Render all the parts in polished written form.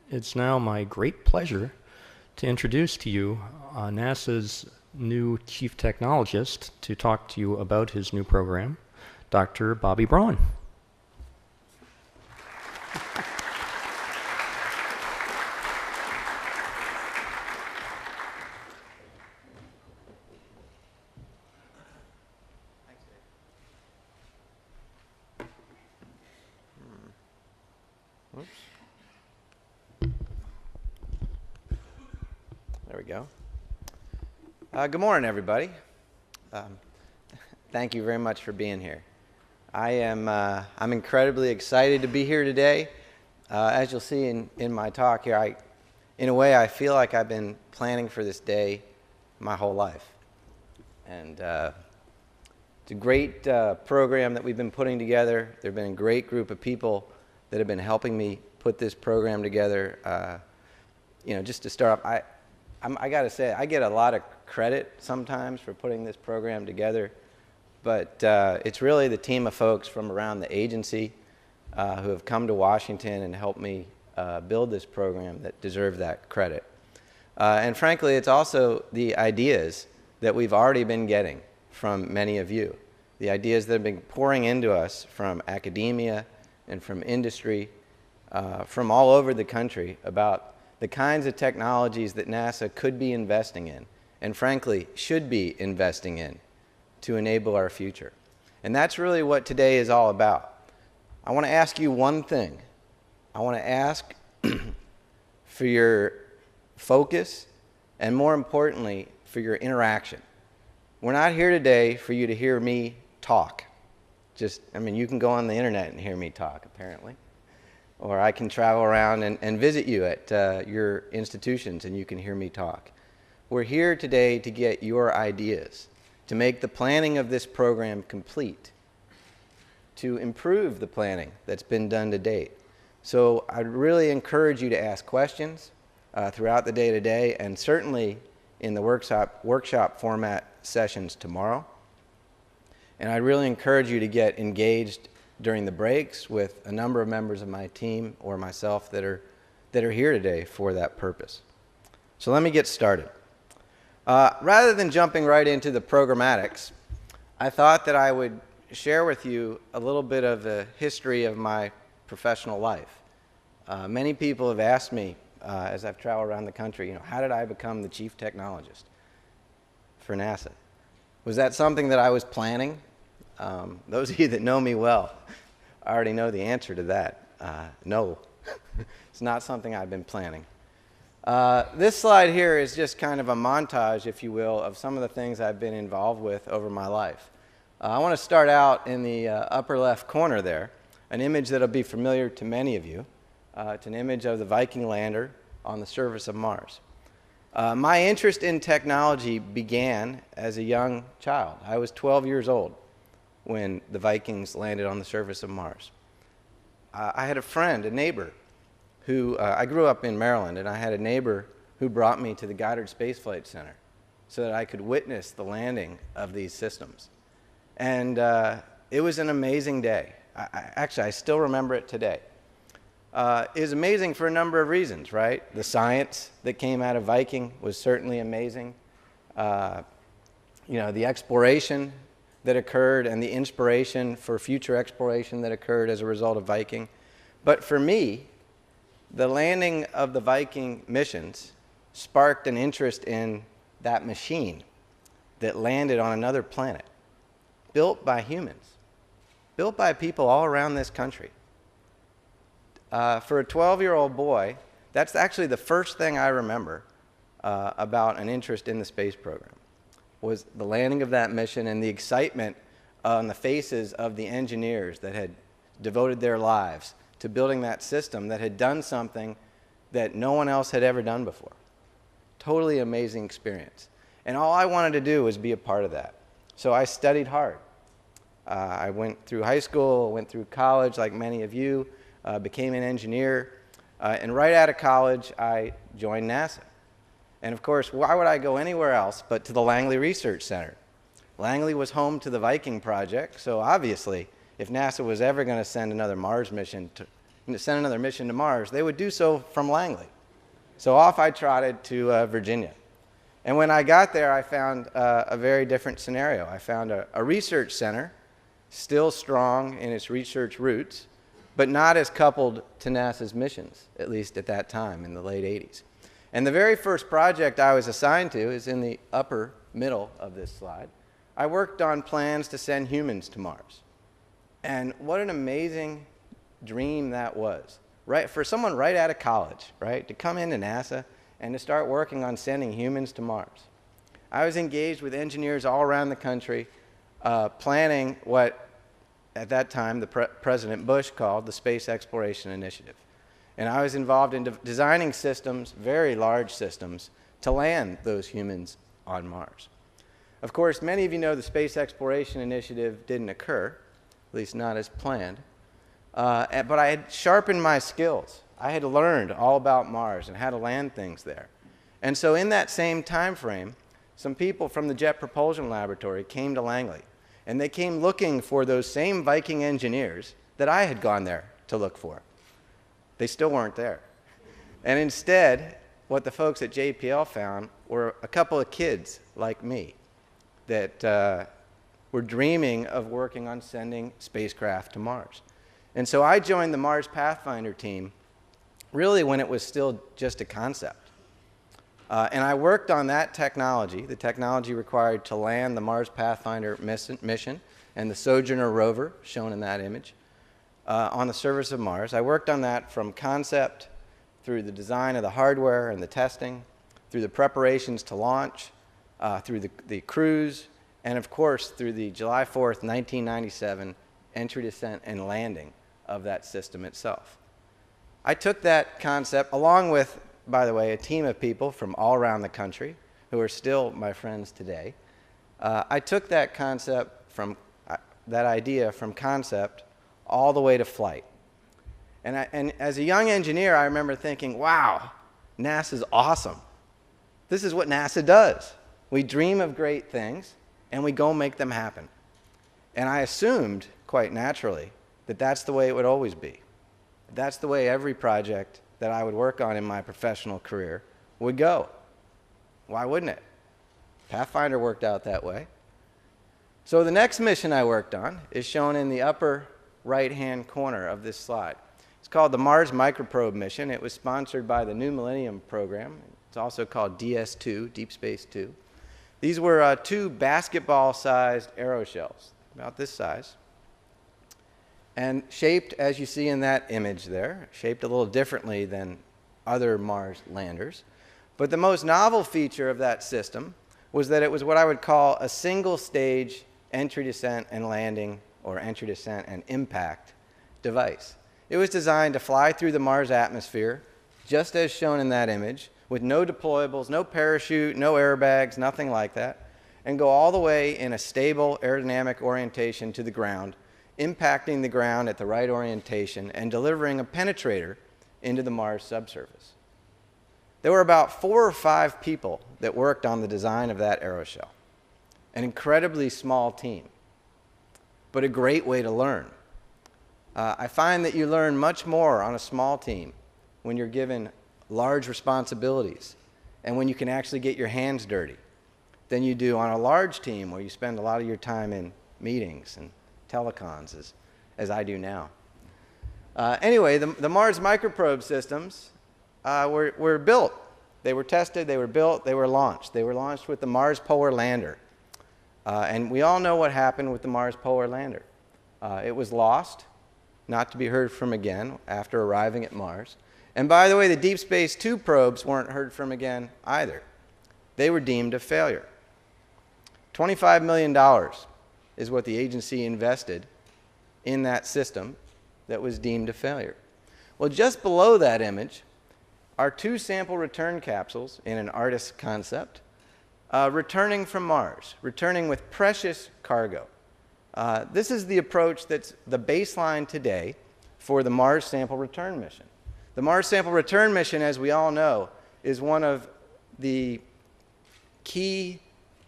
It's now my great pleasure to introduce to you NASA's new chief technologist to talk to you about his new program, Dr. Bobby Braun. There we go. Good morning, everybody. Thank you very much for being here. I'm incredibly excited to be here today. As you'll see in my talk here, in a way, I feel like I've been planning for this day my whole life. And it's a great program that we've been putting together. There have been a great group of people that have been helping me put this program together. Just to start off, I got to say, I get a lot of credit sometimes for putting this program together, but it's really the team of folks from around the agency who have come to Washington and helped me build this program that deserve that credit. And frankly, it's also the ideas that we've already been getting from many of you, the ideas that have been pouring into us from academia and from industry, from all over the country about the kinds of technologies that NASA could be investing in, and frankly, should be investing in to enable our future. And that's really what today is all about. I want to ask you one thing. I want to ask for your focus, and more importantly, for your interaction. We're not here today for you to hear me talk. You can go on the internet and hear me talk, apparently. Or I can travel around and visit you at your institutions and you can hear me talk. We're here today to get your ideas, to make the planning of this program complete, to improve the planning that's been done to date. So I'd really encourage you to ask questions throughout the day today, and certainly in the workshop format sessions tomorrow. And I really encourage you to get engaged during the breaks with a number of members of my team or myself that are here today for that purpose. So let me get started. Rather than jumping right into the programmatics, I thought that I would share with you a little bit of the history of my professional life. Many people have asked me as I've traveled around the country, how did I become the chief technologist for NASA? Was that something that I was planning? Those of you that know me well already know the answer to that. No, it's not something I've been planning. This slide here is just kind of a montage, if you will, of some of the things I've been involved with over my life. I want to start out in the upper left corner there, an image that will be familiar to many of you. It's an image of the Viking lander on the surface of Mars. My interest in technology began as a young child. I was 12 years old when the Vikings landed on the surface of Mars. I had a friend, a neighbor, who, I grew up in Maryland, and I had a neighbor who brought me to the Goddard Space Flight Center so that I could witness the landing of these systems. And it was an amazing day. I still remember it today. It was amazing for a number of reasons, right? The science that came out of Viking was certainly amazing. The exploration that occurred and the inspiration for future exploration that occurred as a result of Viking. But for me, the landing of the Viking missions sparked an interest in that machine that landed on another planet, built by humans, built by people all around this country. For a 12-year-old boy, that's actually the first thing I remember about an interest in the space program, was the landing of that mission and the excitement on the faces of the engineers that had devoted their lives to building that system that had done something that no one else had ever done before. Totally amazing experience. And all I wanted to do was be a part of that. So I studied hard. I went through high school, went through college like many of you, became an engineer, and right out of college I joined NASA. And of course, why would I go anywhere else but to the Langley Research Center? Langley was home to the Viking project, so obviously if NASA was ever going to send another Mars mission to send another mission to Mars, they would do so from Langley. So off I trotted to Virginia. And when I got there, I found a very different scenario. I found a research center, still strong in its research roots, but not as coupled to NASA's missions, at least at that time in the late 80s. And the very first project I was assigned to is in the upper middle of this slide. I worked on plans to send humans to Mars. And what an amazing dream that was. Right, for someone right out of college, right, to come into NASA and to start working on sending humans to Mars. I was engaged with engineers all around the country planning what, at that time, President Bush called the Space Exploration Initiative. And I was involved in designing systems, very large systems, to land those humans on Mars. Of course, many of you know the Space Exploration Initiative didn't occur, at least not as planned. But I had sharpened my skills. I had learned all about Mars and how to land things there. And so in that same time frame, some people from the Jet Propulsion Laboratory came to Langley. And they came looking for those same Viking engineers that I had gone there to look for. They still weren't there. And instead, what the folks at JPL found were a couple of kids like me that were dreaming of working on sending spacecraft to Mars. And so I joined the Mars Pathfinder team really when it was still just a concept. And I worked on that technology, the technology required to land the Mars Pathfinder mission and the Sojourner rover, shown in that image, on the surface of Mars. I worked on that from concept through the design of the hardware and the testing, through the preparations to launch, through the cruise, and of course through the July 4th, 1997 entry, descent, and landing of that system itself. I took that concept along with, by the way, a team of people from all around the country who are still my friends today. I took that concept from, that idea from concept all the way to flight. And as a young engineer, I remember thinking, wow, NASA's awesome. This is what NASA does. We dream of great things, and we go make them happen. And I assumed, quite naturally, that that's the way it would always be. That's the way every project that I would work on in my professional career would go. Why wouldn't it? Pathfinder worked out that way. So the next mission I worked on is shown in the upper right-hand corner of this slide. It's called the Mars Microprobe mission. It was sponsored by the New Millennium Program. It's also called DS2, Deep Space 2. These were two basketball-sized aeroshells, about this size, and shaped, as you see in that image there, shaped a little differently than other Mars landers. But the most novel feature of that system was that it was what I would call a single-stage entry, descent, and landing, or entry, descent, and impact device. It was designed to fly through the Mars atmosphere, just as shown in that image, with no deployables, no parachute, no airbags, nothing like that, and go all the way in a stable aerodynamic orientation to the ground, impacting the ground at the right orientation and delivering a penetrator into the Mars subsurface. There were about 4 or 5 people that worked on the design of that aeroshell. An incredibly small team, but a great way to learn. I find that you learn much more on a small team when you're given large responsibilities and when you can actually get your hands dirty than you do on a large team where you spend a lot of your time in meetings and telecons, as I do now. Anyway, the Mars Microprobe systems were built. They were tested, they were built, they were launched. They were launched with the Mars Polar Lander. And we all know what happened with the Mars Polar Lander. It was lost, not to be heard from again after arriving at Mars. And by the way, the Deep Space 2 probes weren't heard from again either. They were deemed a failure. $25 million is what the agency invested in that system that was deemed a failure. Well, just below that image are 2 sample return capsules in an Artis concept, returning from Mars, returning with precious cargo. This is the approach that's the baseline today for the Mars Sample Return Mission. The Mars Sample Return Mission, as we all know, is one of the key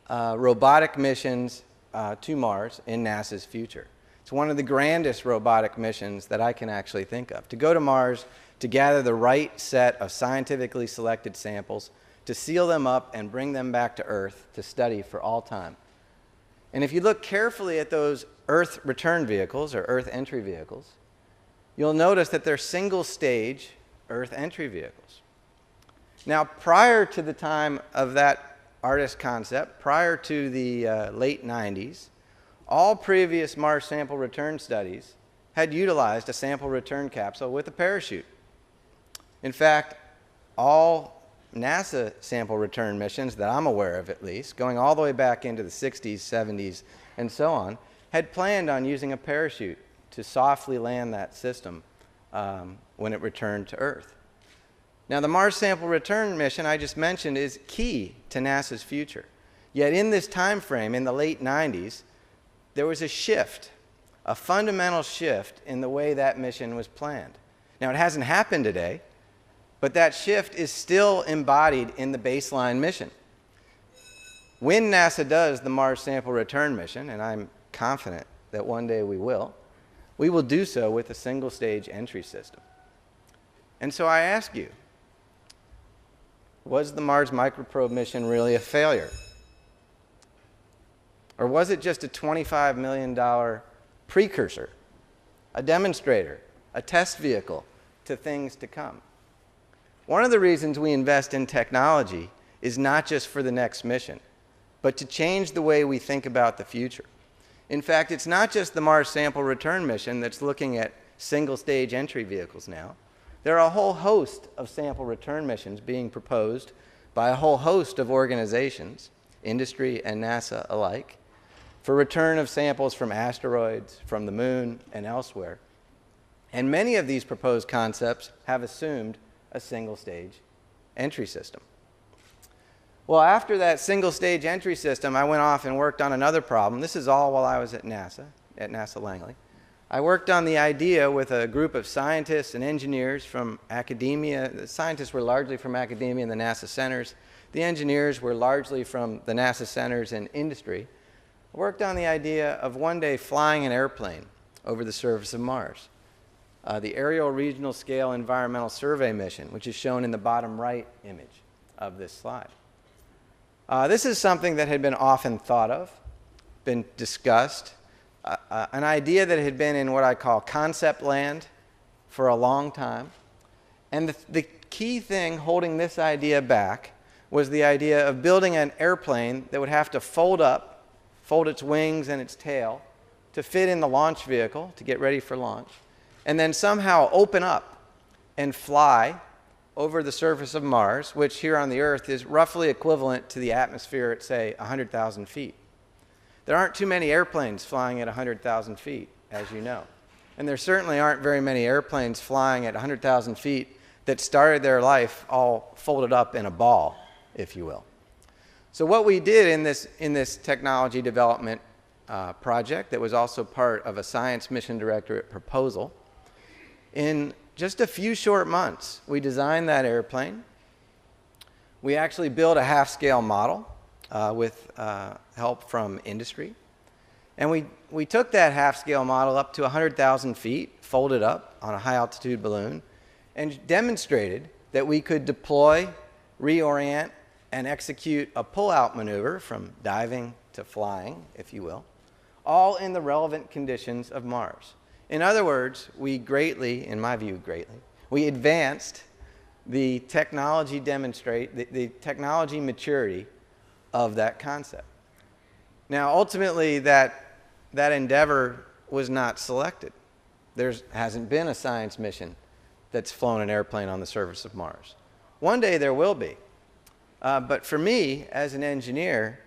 robotic missions to Mars in NASA's future. It's one of the grandest robotic missions that I can actually think of. To go to Mars, to gather the right set of scientifically selected samples, to seal them up and bring them back to Earth to study for all time. And if you look carefully at those Earth return vehicles, or Earth entry vehicles, you'll notice that they're single-stage Earth entry vehicles. Now, prior to the time of that artist concept, prior to the late 90s, all previous Mars sample return studies had utilized a sample return capsule with a parachute. In fact, all NASA sample return missions that I'm aware of, at least, going all the way back into the 60s, 70s, and so on, had planned on using a parachute to softly land that system when it returned to Earth. Now, the Mars sample return mission I just mentioned is key to NASA's future. Yet in this time frame, in the late 90s, there was a shift, a fundamental shift in the way that mission was planned. Now, it hasn't happened today, but that shift is still embodied in the baseline mission. When NASA does the Mars sample return mission, and I'm confident that one day we will do so with a single-stage entry system. And so I ask you, was the Mars microprobe mission really a failure? Or was it just a $25 million precursor, a demonstrator, a test vehicle to things to come? One of the reasons we invest in technology is not just for the next mission, but to change the way we think about the future. In fact, it's not just the Mars sample return mission that's looking at single-stage entry vehicles now. There are a whole host of sample return missions being proposed by a whole host of organizations, industry and NASA alike, for return of samples from asteroids, from the moon, and elsewhere. And many of these proposed concepts have assumed a single-stage entry system. Well, after that single-stage entry system, I went off and worked on another problem. This is all while I was at NASA Langley. I worked on the idea with a group of scientists and engineers from academia. The scientists were largely from academia and the NASA centers. The engineers were largely from the NASA centers and industry. I worked on the idea of one day flying an airplane over the surface of Mars. The Aerial Regional Scale Environmental Survey mission, which is shown in the bottom right image of this slide. This is something that had been often thought of, been discussed, an idea that had been in what I call concept land for a long time. And the key thing holding this idea back was the idea of building an airplane that would have to fold its wings and its tail to fit in the launch vehicle to get ready for launch, and then somehow open up and fly over the surface of Mars, which here on the Earth is roughly equivalent to the atmosphere at, say, 100,000 feet. There aren't too many airplanes flying at 100,000 feet, as you know. And there certainly aren't very many airplanes flying at 100,000 feet that started their life all folded up in a ball, if you will. So what we did in this technology development project that was also part of a Science Mission Directorate proposal, in just a few short months, we designed that airplane. We actually built a half-scale model with help from industry. And we took that half-scale model up to 100,000 feet, folded up on a high-altitude balloon, and demonstrated that we could deploy, reorient, and execute a pull-out maneuver from diving to flying, if you will, all in the relevant conditions of Mars. In other words, we greatly, in my view greatly, we advanced the technology the technology maturity of that concept. Now, ultimately, that endeavor was not selected. There hasn't been a science mission that's flown an airplane on the surface of Mars. One day there will be. But for me, as an engineer,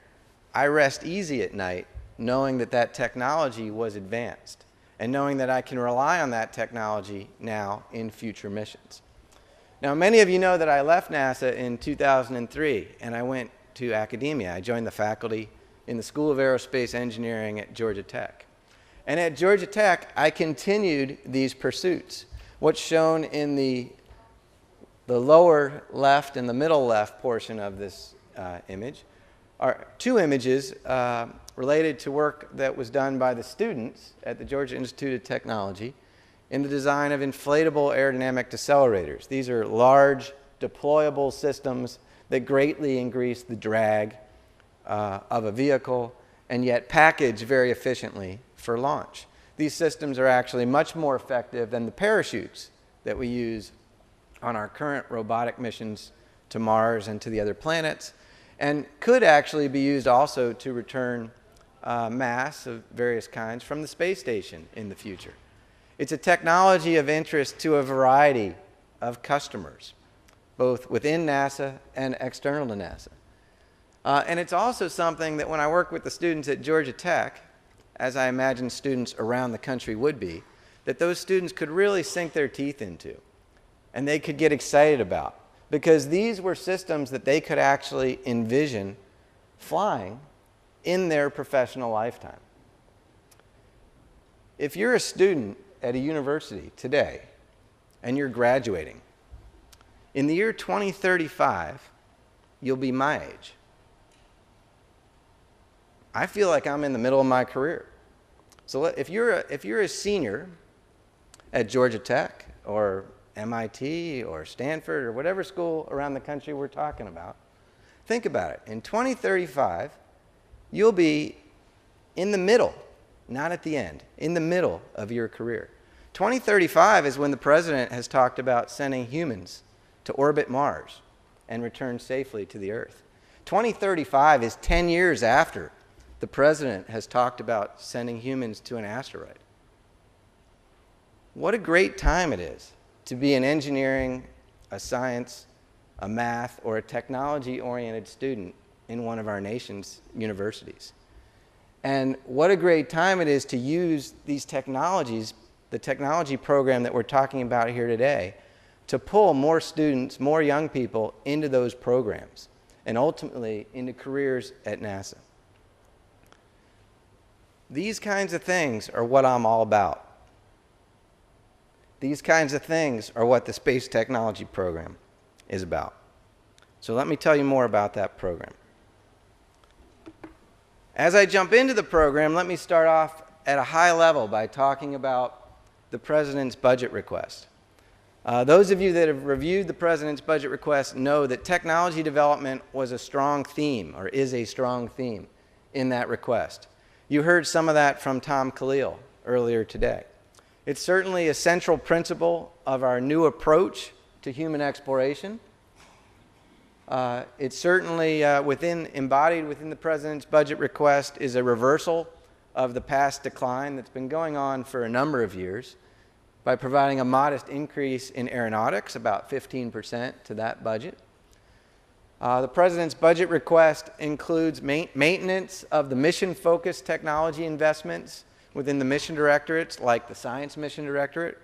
I rest easy at night knowing that that technology was advanced and knowing that I can rely on that technology now in future missions. Now, many of you know that I left NASA in 2003 and I went to academia. I joined the faculty in the School of Aerospace Engineering at Georgia Tech. And at Georgia Tech, I continued these pursuits. What's shown in the lower left and the middle left portion of this image are two images related to work that was done by the students at the Georgia Institute of Technology in the design of inflatable aerodynamic decelerators. These are large, deployable systems that greatly increase the drag of a vehicle and yet package very efficiently for launch. These systems are actually much more effective than the parachutes that we use on our current robotic missions to Mars and to the other planets, and could actually be used also to return mass of various kinds from the space station in the future. It's a technology of interest to a variety of customers, both within NASA and external to NASA. And it's also something that when I work with the students at Georgia Tech, as I imagine students around the country would be, that those students could really sink their teeth into and they could get excited about, because these were systems that they could actually envision flying in their professional lifetime. If you're a student at a university today and you're graduating, in the year 2035, you'll be my age. I feel like I'm in the middle of my career. So if you're a senior at Georgia Tech or MIT or Stanford or whatever school around the country we're talking about, think about it. In 2035, you'll be in the middle, not at the end, in the middle of your career. 2035 is when the president has talked about sending humans to orbit Mars and return safely to the Earth. 2035 is 10 years after the president has talked about sending humans to an asteroid. What a great time it is to be an engineering, a science, a math, or a technology-oriented student in one of our nation's universities. And what a great time it is to use these technologies, the technology program that we're talking about here today, to pull more students, more young people into those programs, and ultimately into careers at NASA. These kinds of things are what I'm all about. These kinds of things are what the Space Technology Program is about. So let me tell you more about that program. As I jump into the program, let me start off at a high level by talking about the President's budget request. Those of you that have reviewed the President's budget request know that technology development was a strong theme, or is a strong theme, in that request. You heard some of that from Tom Khalil earlier today. It's certainly a central principle of our new approach to human exploration. It's certainly embodied within the President's budget request is a reversal of the past decline that's been going on for a number of years by providing a modest increase in aeronautics, about 15% to that budget. The President's budget request includes maintenance of the mission-focused technology investments within the mission directorates, like the Science Mission Directorate.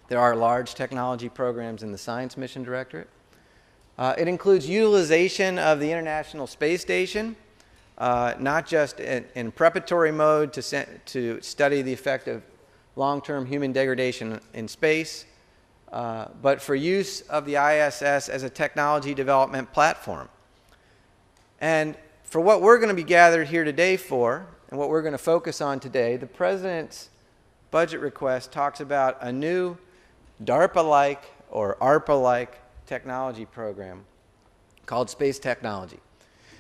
There are large technology programs in the Science Mission Directorate. It includes utilization of the International Space Station, not just in preparatory mode to study the effect of long-term human degradation in space, but for use of the ISS as a technology development platform. And for what we're going to be gathered here today for, and what we're going to focus on today, the President's budget request talks about a new DARPA-like or ARPA-like technology program called Space Technology.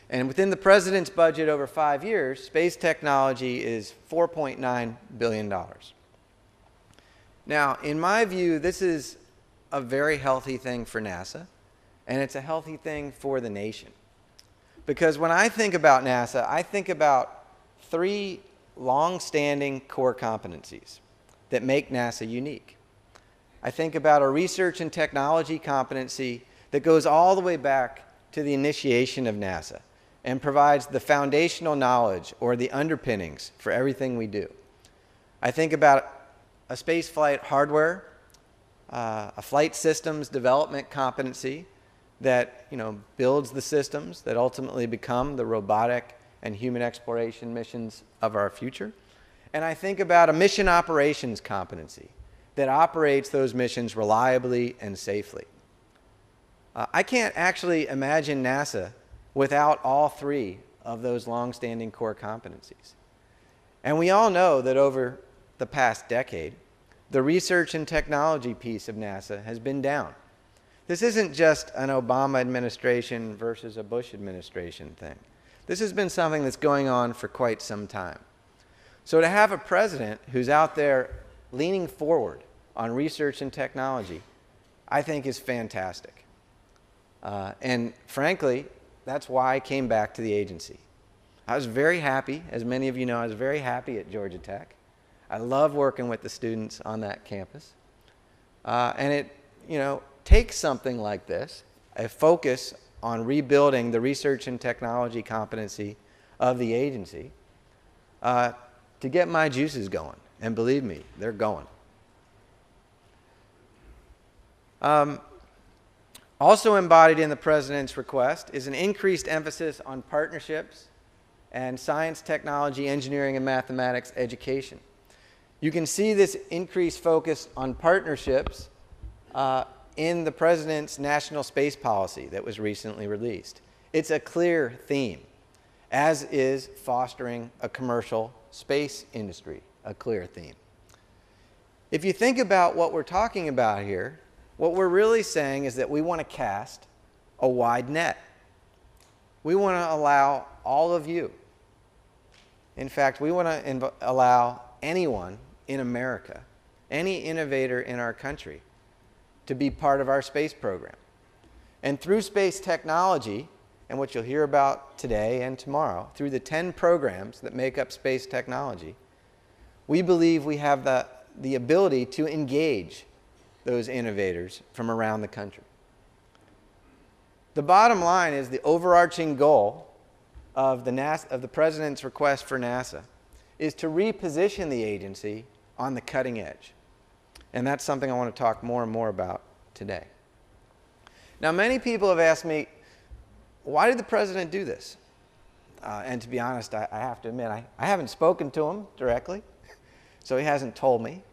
And within the President's budget over 5 years, space technology is $4.9 billion. Now, in my view, this is a very healthy thing for NASA, and it's a healthy thing for the nation. Because when I think about NASA, I think about 3 long-standing core competencies that make NASA unique. I think about a research and technology competency that goes all the way back to the initiation of NASA and provides the foundational knowledge or the underpinnings for everything we do. I think about a spaceflight hardware, a flight systems development competency that builds the systems that ultimately become the robotic and human exploration missions of our future. And I think about a mission operations competency that operates those missions reliably and safely. I can't actually imagine NASA without all three of those long-standing core competencies. And we all know that over the past decade, the research and technology piece of NASA has been down. This isn't just an Obama administration versus a Bush administration thing. This has been something that's going on for quite some time. So to have a president who's out there leaning forward on research and technology, I think is fantastic. And frankly, that's why I came back to the agency. I was very happy, as many of you know, I was very happy at Georgia Tech. I love working with the students on that campus. And it, takes something like this, a focus on rebuilding the research and technology competency of the agency, to get my juices going. And believe me, they're going. Also embodied in the President's request is an increased emphasis on partnerships and science, technology, engineering, and mathematics education. You can see this increased focus on partnerships in the President's National Space Policy that was recently released. It's a clear theme, as is fostering a commercial space industry, a clear theme. If you think about what we're talking about here, what we're really saying is that we want to cast a wide net. We want to allow all of you. In fact, we want to allow anyone in America, any innovator in our country, to be part of our space program. And through space technology, and what you'll hear about today and tomorrow, through the 10 programs that make up space technology, we believe we have the ability to engage those innovators from around the country. The bottom line is the overarching goal of the President's request for NASA is to reposition the agency on the cutting edge. And that's something I want to talk more and more about today. Now, many people have asked me, why did the President do this? And to be honest, I have to admit, I haven't spoken to him directly, so he hasn't told me.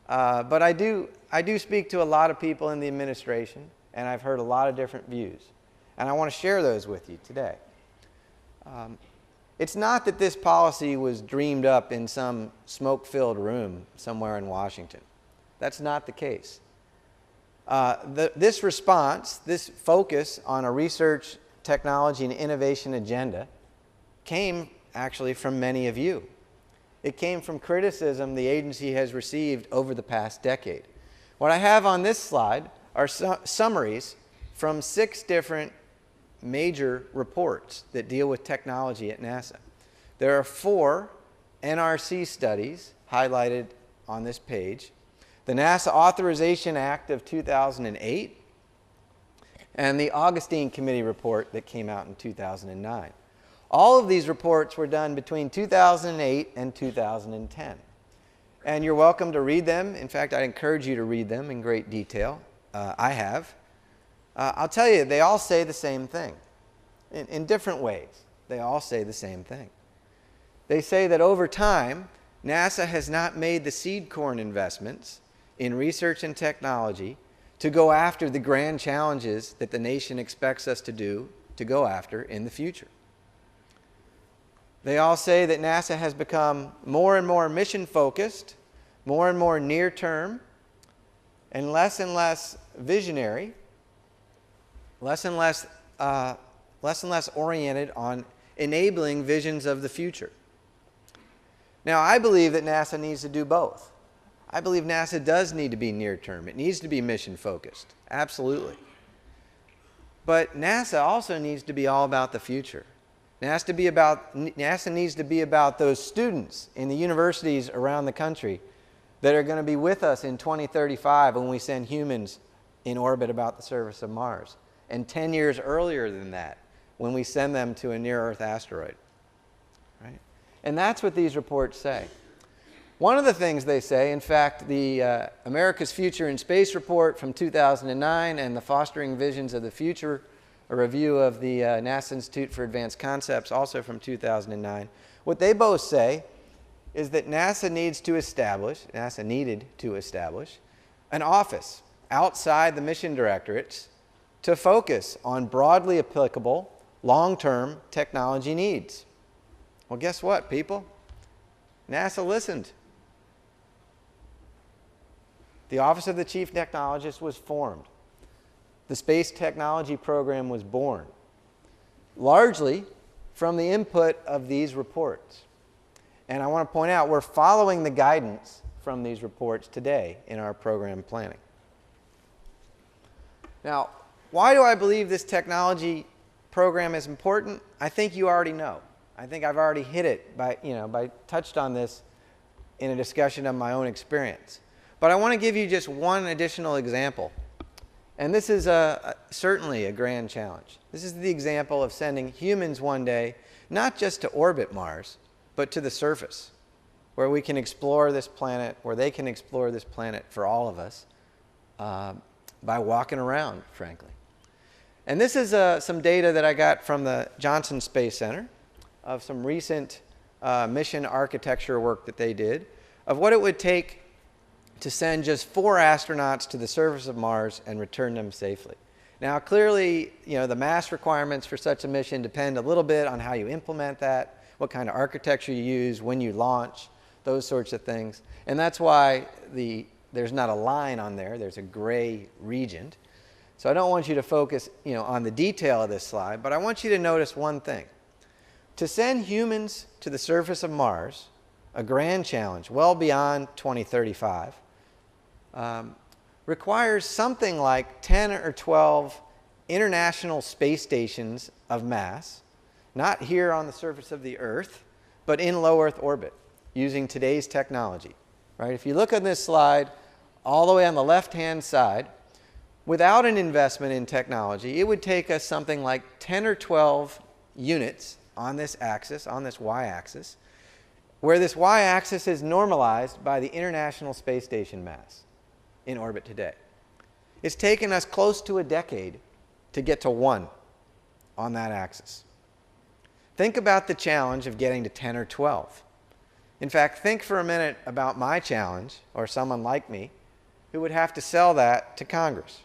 But I do speak to a lot of people in the administration, and I've heard a lot of different views. And I want to share those with you today. It's not that this policy was dreamed up in some smoke-filled room somewhere in Washington. That's not the case. This response, this focus on a research, technology, and innovation agenda came actually from many of you. It came from criticism the agency has received over the past decade. What I have on this slide are summaries from 6 different major reports that deal with technology at NASA. There are 4 NRC studies highlighted on this page: the NASA Authorization Act of 2008 and the Augustine Committee report that came out in 2009. All of these reports were done between 2008 and 2010. And you're welcome to read them. In fact, I'd encourage you to read them in great detail. I have. I'll tell you, they all say the same thing. In different ways, they all say the same thing. They say that over time, NASA has not made the seed corn investments in research and technology to go after the grand challenges that the nation expects us to go after in the future. They all say that NASA has become more and more mission-focused, more and more near-term, and less visionary, less and less oriented on enabling visions of the future. Now, I believe that NASA needs to do both. I believe NASA does need to be near-term. It needs to be mission-focused, absolutely. But NASA also needs to be all about the future. NASA needs to be about those students in the universities around the country that are going to be with us in 2035 when we send humans in orbit about the surface of Mars, and 10 years earlier than that when we send them to a near-Earth asteroid. Right? And that's what these reports say. One of the things they say, in fact, the America's Future in Space report from 2009 and the Fostering Visions of the Future, a review of the NASA Institute for Advanced Concepts, also from 2009, what they both say is that NASA needed to establish an office outside the mission directorates to focus on broadly applicable, long-term technology needs. Well, guess what, people? NASA listened. The Office of the Chief Technologist was formed. The Space Technology Program was born, largely from the input of these reports. And I want to point out, we're following the guidance from these reports today in our program planning. Now, why do I believe this technology program is important? I think you already know. I think I've already hit it by touched on this in a discussion of my own experience. But I want to give you just one additional example. And this is certainly a grand challenge. This is the example of sending humans one day, not just to orbit Mars, but to the surface, where we can explore this planet, where they can explore this planet for all of us by walking around, frankly. And this is some data that I got from the Johnson Space Center of some recent mission architecture work that they did of what it would take to send just 4 astronauts to the surface of Mars and return them safely. Now, clearly, the mass requirements for such a mission depend a little bit on how you implement that, what kind of architecture you use, when you launch, those sorts of things. And that's why there's not a line on there. There's a gray region. So I don't want you to focus, on the detail of this slide, but I want you to notice one thing. To send humans to the surface of Mars, a grand challenge, well beyond 2035, requires something like 10 or 12 international space stations of mass, not here on the surface of the Earth, but in low Earth orbit, using today's technology. Right? If you look on this slide, all the way on the left-hand side, without an investment in technology, it would take us something like 10 or 12 units on this axis, on this y-axis, where this y-axis is normalized by the International Space Station mass in orbit today. It's taken us close to a decade to get to 1 on that axis. Think about the challenge of getting to 10 or 12. In fact, think for a minute about my challenge, or someone like me, who would have to sell that to Congress.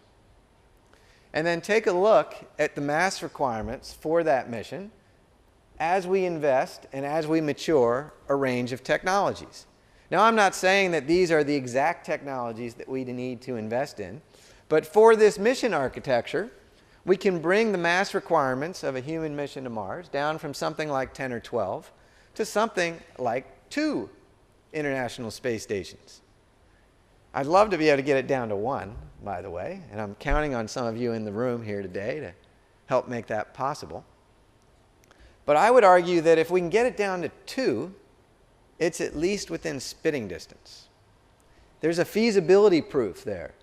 And then take a look at the mass requirements for that mission as we invest and as we mature a range of technologies. Now, I'm not saying that these are the exact technologies that we need to invest in, but for this mission architecture, we can bring the mass requirements of a human mission to Mars down from something like 10 or 12 to something like 2 international space stations. I'd love to be able to get it down to 1, by the way, and I'm counting on some of you in the room here today to help make that possible. But I would argue that if we can get it down to 2, it's at least within spitting distance. There's a feasibility proof there.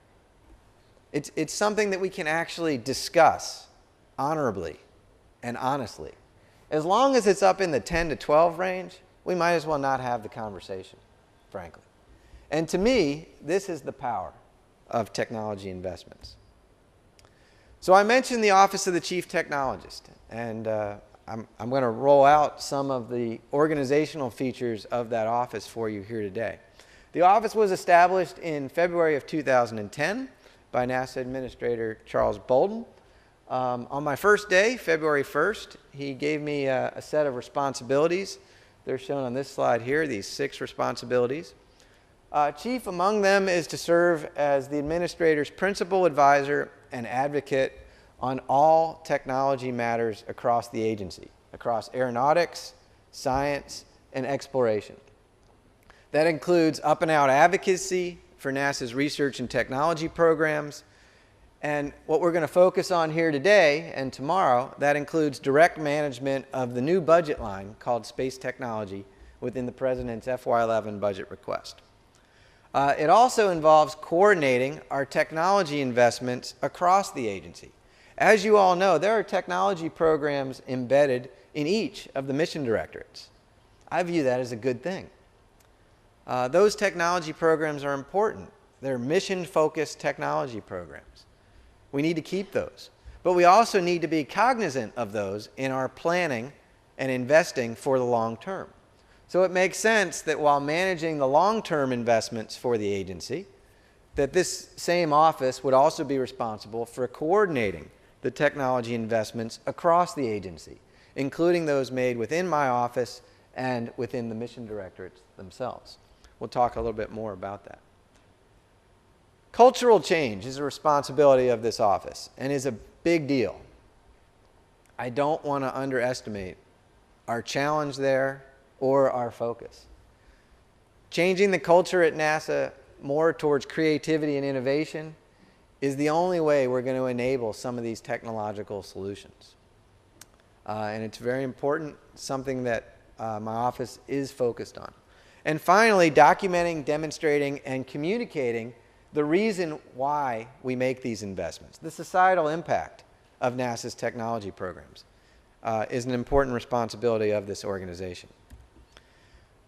It's something that we can actually discuss honorably and honestly. As long as it's up in the 10 to 12 range, we might as well not have the conversation, frankly. And to me, this is the power of technology investments. So I mentioned the Office of the Chief Technologist, and I'm going to roll out some of the organizational features of that office for you here today. The office was established in February of 2010 by NASA Administrator Charles Bolden. On my first day, February 1st, he gave me a set of responsibilities. They're shown on this slide here, these 6 responsibilities. Chief among them is to serve as the administrator's principal advisor and advocate on all technology matters across the agency, across aeronautics, science, and exploration. That includes up-and-out advocacy for NASA's research and technology programs. And what we're going to focus on here today and tomorrow, that includes direct management of the new budget line called Space Technology within the President's FY11 budget request. It also involves coordinating our technology investments across the agency. As you all know, there are technology programs embedded in each of the mission directorates. I view that as a good thing. Those technology programs are important. They're mission-focused technology programs. We need to keep those. But we also need to be cognizant of those in our planning and investing for the long term. So it makes sense that while managing the long-term investments for the agency, that this same office would also be responsible for coordinating the technology investments across the agency, including those made within my office and within the mission directorates themselves. We'll talk a little bit more about that. Cultural change is a responsibility of this office and is a big deal. I don't want to underestimate our challenge there or our focus. Changing the culture at NASA more towards creativity and innovation is the only way we're going to enable some of these technological solutions. And it's very important, something that my office is focused on. And finally, documenting, demonstrating, and communicating the reason why we make these investments. The societal impact of NASA's technology programs is an important responsibility of this organization.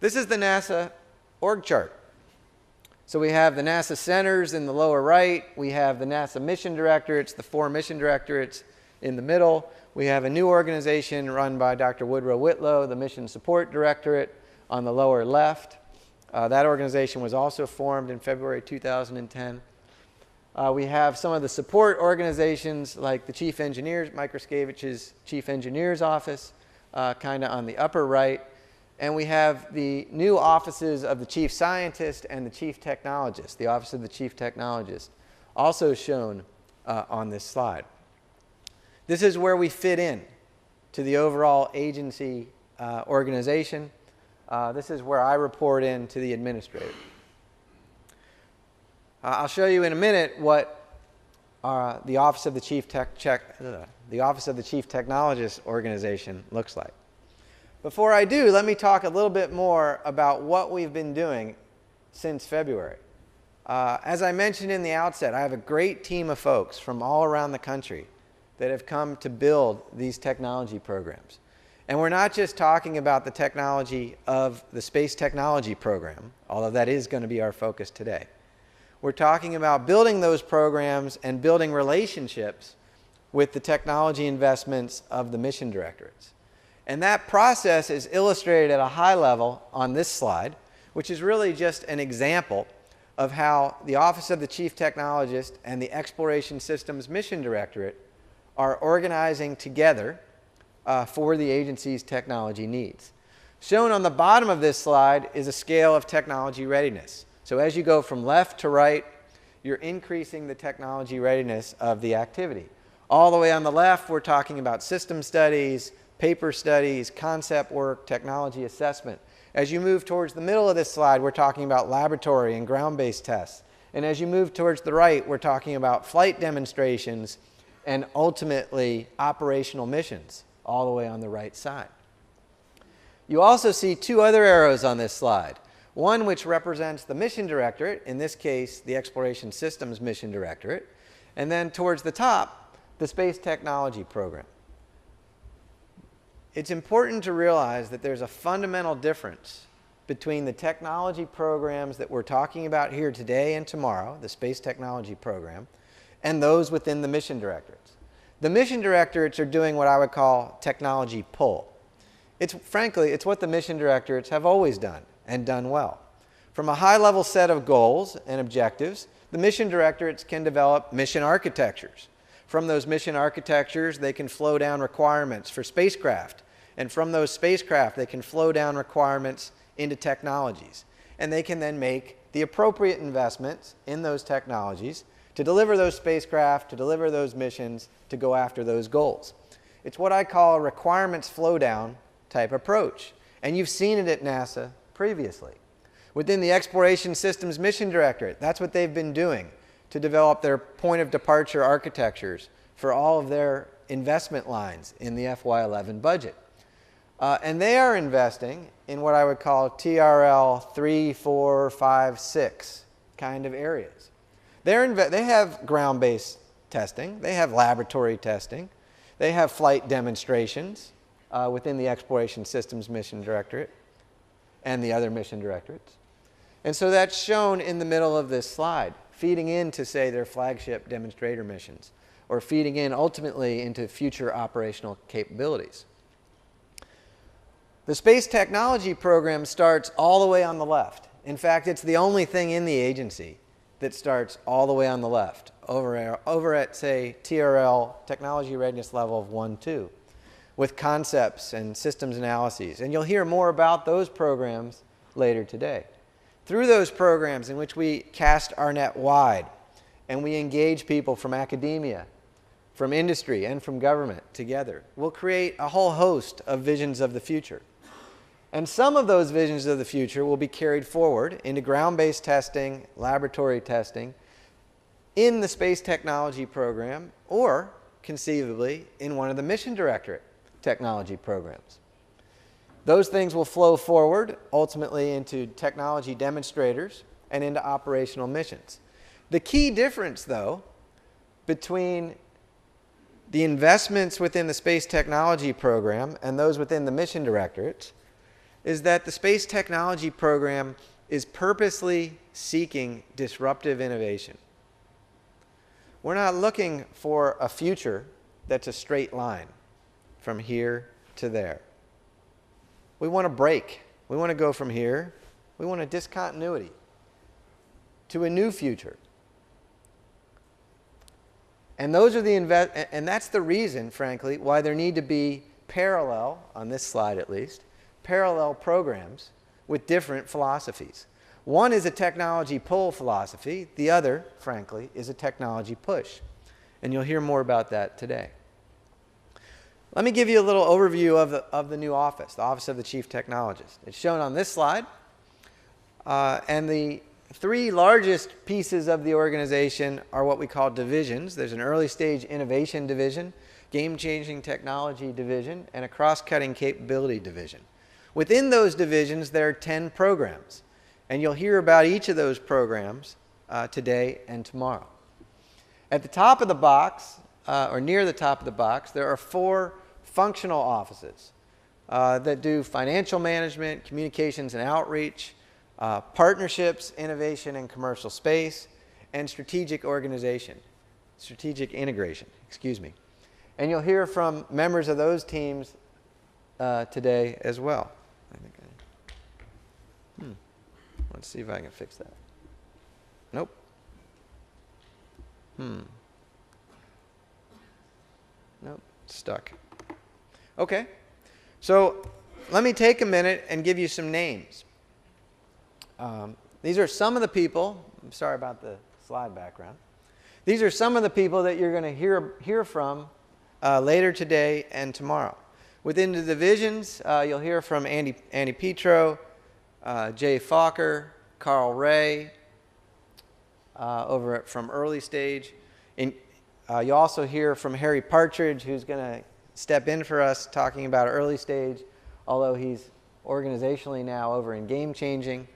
This is the NASA org chart. So we have the NASA centers in the lower right. We have the NASA mission directorates, the 4 mission directorates in the middle. We have a new organization run by Dr. Woodrow Whitlow, the Mission Support Directorate, on the lower left. That organization was also formed in February 2010. We have some of the support organizations like the Chief Engineers, Mike Ruskevich's Chief Engineers Office, kind of on the upper right. And we have the new offices of the Chief Scientist and the Chief Technologist, the Office of the Chief Technologist, also shown on this slide. This is where we fit in to the overall agency organization. This is where I report in to the administrator. I'll show you in a minute what the Office of the Chief Technologist organization looks like. Before I do, let me talk a little bit more about what we've been doing since February. As I mentioned in the outset, I have a great team of folks from all around the country that have come to build these technology programs. And we're not just talking about the technology of the Space Technology Program, although that is going to be our focus today. We're talking about building those programs and building relationships with the technology investments of the mission directorates. And that process is illustrated at a high level on this slide, which is really just an example of how the Office of the Chief Technologist and the Exploration Systems Mission Directorate are organizing together for the agency's technology needs. Shown on the bottom of this slide is a scale of technology readiness. So as you go from left to right, you're increasing the technology readiness of the activity. All the way on the left, we're talking about system studies, paper studies, concept work, technology assessment. As you move towards the middle of this slide, we're talking about laboratory and ground-based tests. And as you move towards the right, we're talking about flight demonstrations and ultimately operational missions, all the way on the right side. You also see 2 other arrows on this slide. One which represents the mission directorate, in this case the Exploration Systems Mission Directorate, and then towards the top, the Space Technology Program. It's important to realize that there's a fundamental difference between the technology programs that we're talking about here today and tomorrow, the Space Technology Program, and those within the mission directorates. The mission directorates are doing what I would call technology pull. Frankly, it's what the mission directorates have always done and done well. From a high-level set of goals and objectives, the mission directorates can develop mission architectures. From those mission architectures, they can flow down requirements for spacecraft. And from those spacecraft, they can flow down requirements into technologies. And they can then make the appropriate investments in those technologies to deliver those spacecraft, to deliver those missions, to go after those goals. It's what I call a requirements flow down type approach. And you've seen it at NASA previously. Within the Exploration Systems Mission Directorate, that's what they've been doing to develop their point of departure architectures for all of their investment lines in the FY11 budget. And they are investing in what I would call TRL 3, 4, 5, 6 kind of areas. They have ground-based testing. They have laboratory testing. They have flight demonstrations within the Exploration Systems Mission Directorate and the other mission directorates. And so that's shown in the middle of this slide, feeding into, say, their flagship demonstrator missions, or feeding in ultimately into future operational capabilities. The Space Technology Program starts all the way on the left. In fact, it's the only thing in the agency that starts all the way on the left, over at, say, TRL, Technology Readiness Level of 1, 2, with concepts and systems analyses. And you'll hear more about those programs later today. Through those programs in which we cast our net wide and we engage people from academia, from industry, and from government together, we'll create a whole host of visions of the future. And some of those visions of the future will be carried forward into ground-based testing, laboratory testing, in the Space Technology Program, or conceivably in one of the Mission Directorate technology programs. Those things will flow forward ultimately into technology demonstrators and into operational missions. The key difference, though, between the investments within the Space Technology Program and those within the Mission Directorates is that the Space Technology Program is purposely seeking disruptive innovation. We're not looking for a future that's a straight line from here to there. We want to break. We want to go from here. We want a discontinuity to a new future. And those are and that's the reason, frankly, why there need to be parallel, on this slide at least, parallel programs with different philosophies. One is a technology pull philosophy. The other, frankly, is a technology push. And you'll hear more about that today. Let me give you a little overview of the new office, the Office of the Chief Technologist. It's shown on this slide. And the three largest pieces of the organization are what we call divisions. There's an early stage innovation division, game-changing technology division, and a cross-cutting capability division. Within those divisions, there are 10 programs. And you'll hear about each of those programs today and tomorrow. At the top of the box, or near the top of the box, there are 4 functional offices that do financial management, communications and outreach, partnerships, innovation and commercial space, and strategic integration, excuse me. And you'll hear from members of those teams today as well. Let's see if I can fix that. Nope. Nope, stuck. Okay, so let me take a minute and give you some names. These are some of the people, I'm sorry about the slide background. These are some of the people that you're going to hear from later today and tomorrow. Within the divisions, you'll hear from Andy Petro, Jay Falker, Carl Ray, from early stage. You'll also hear from Harry Partridge, who's going to step in for us talking about early stage, although he's organizationally now over in game changing.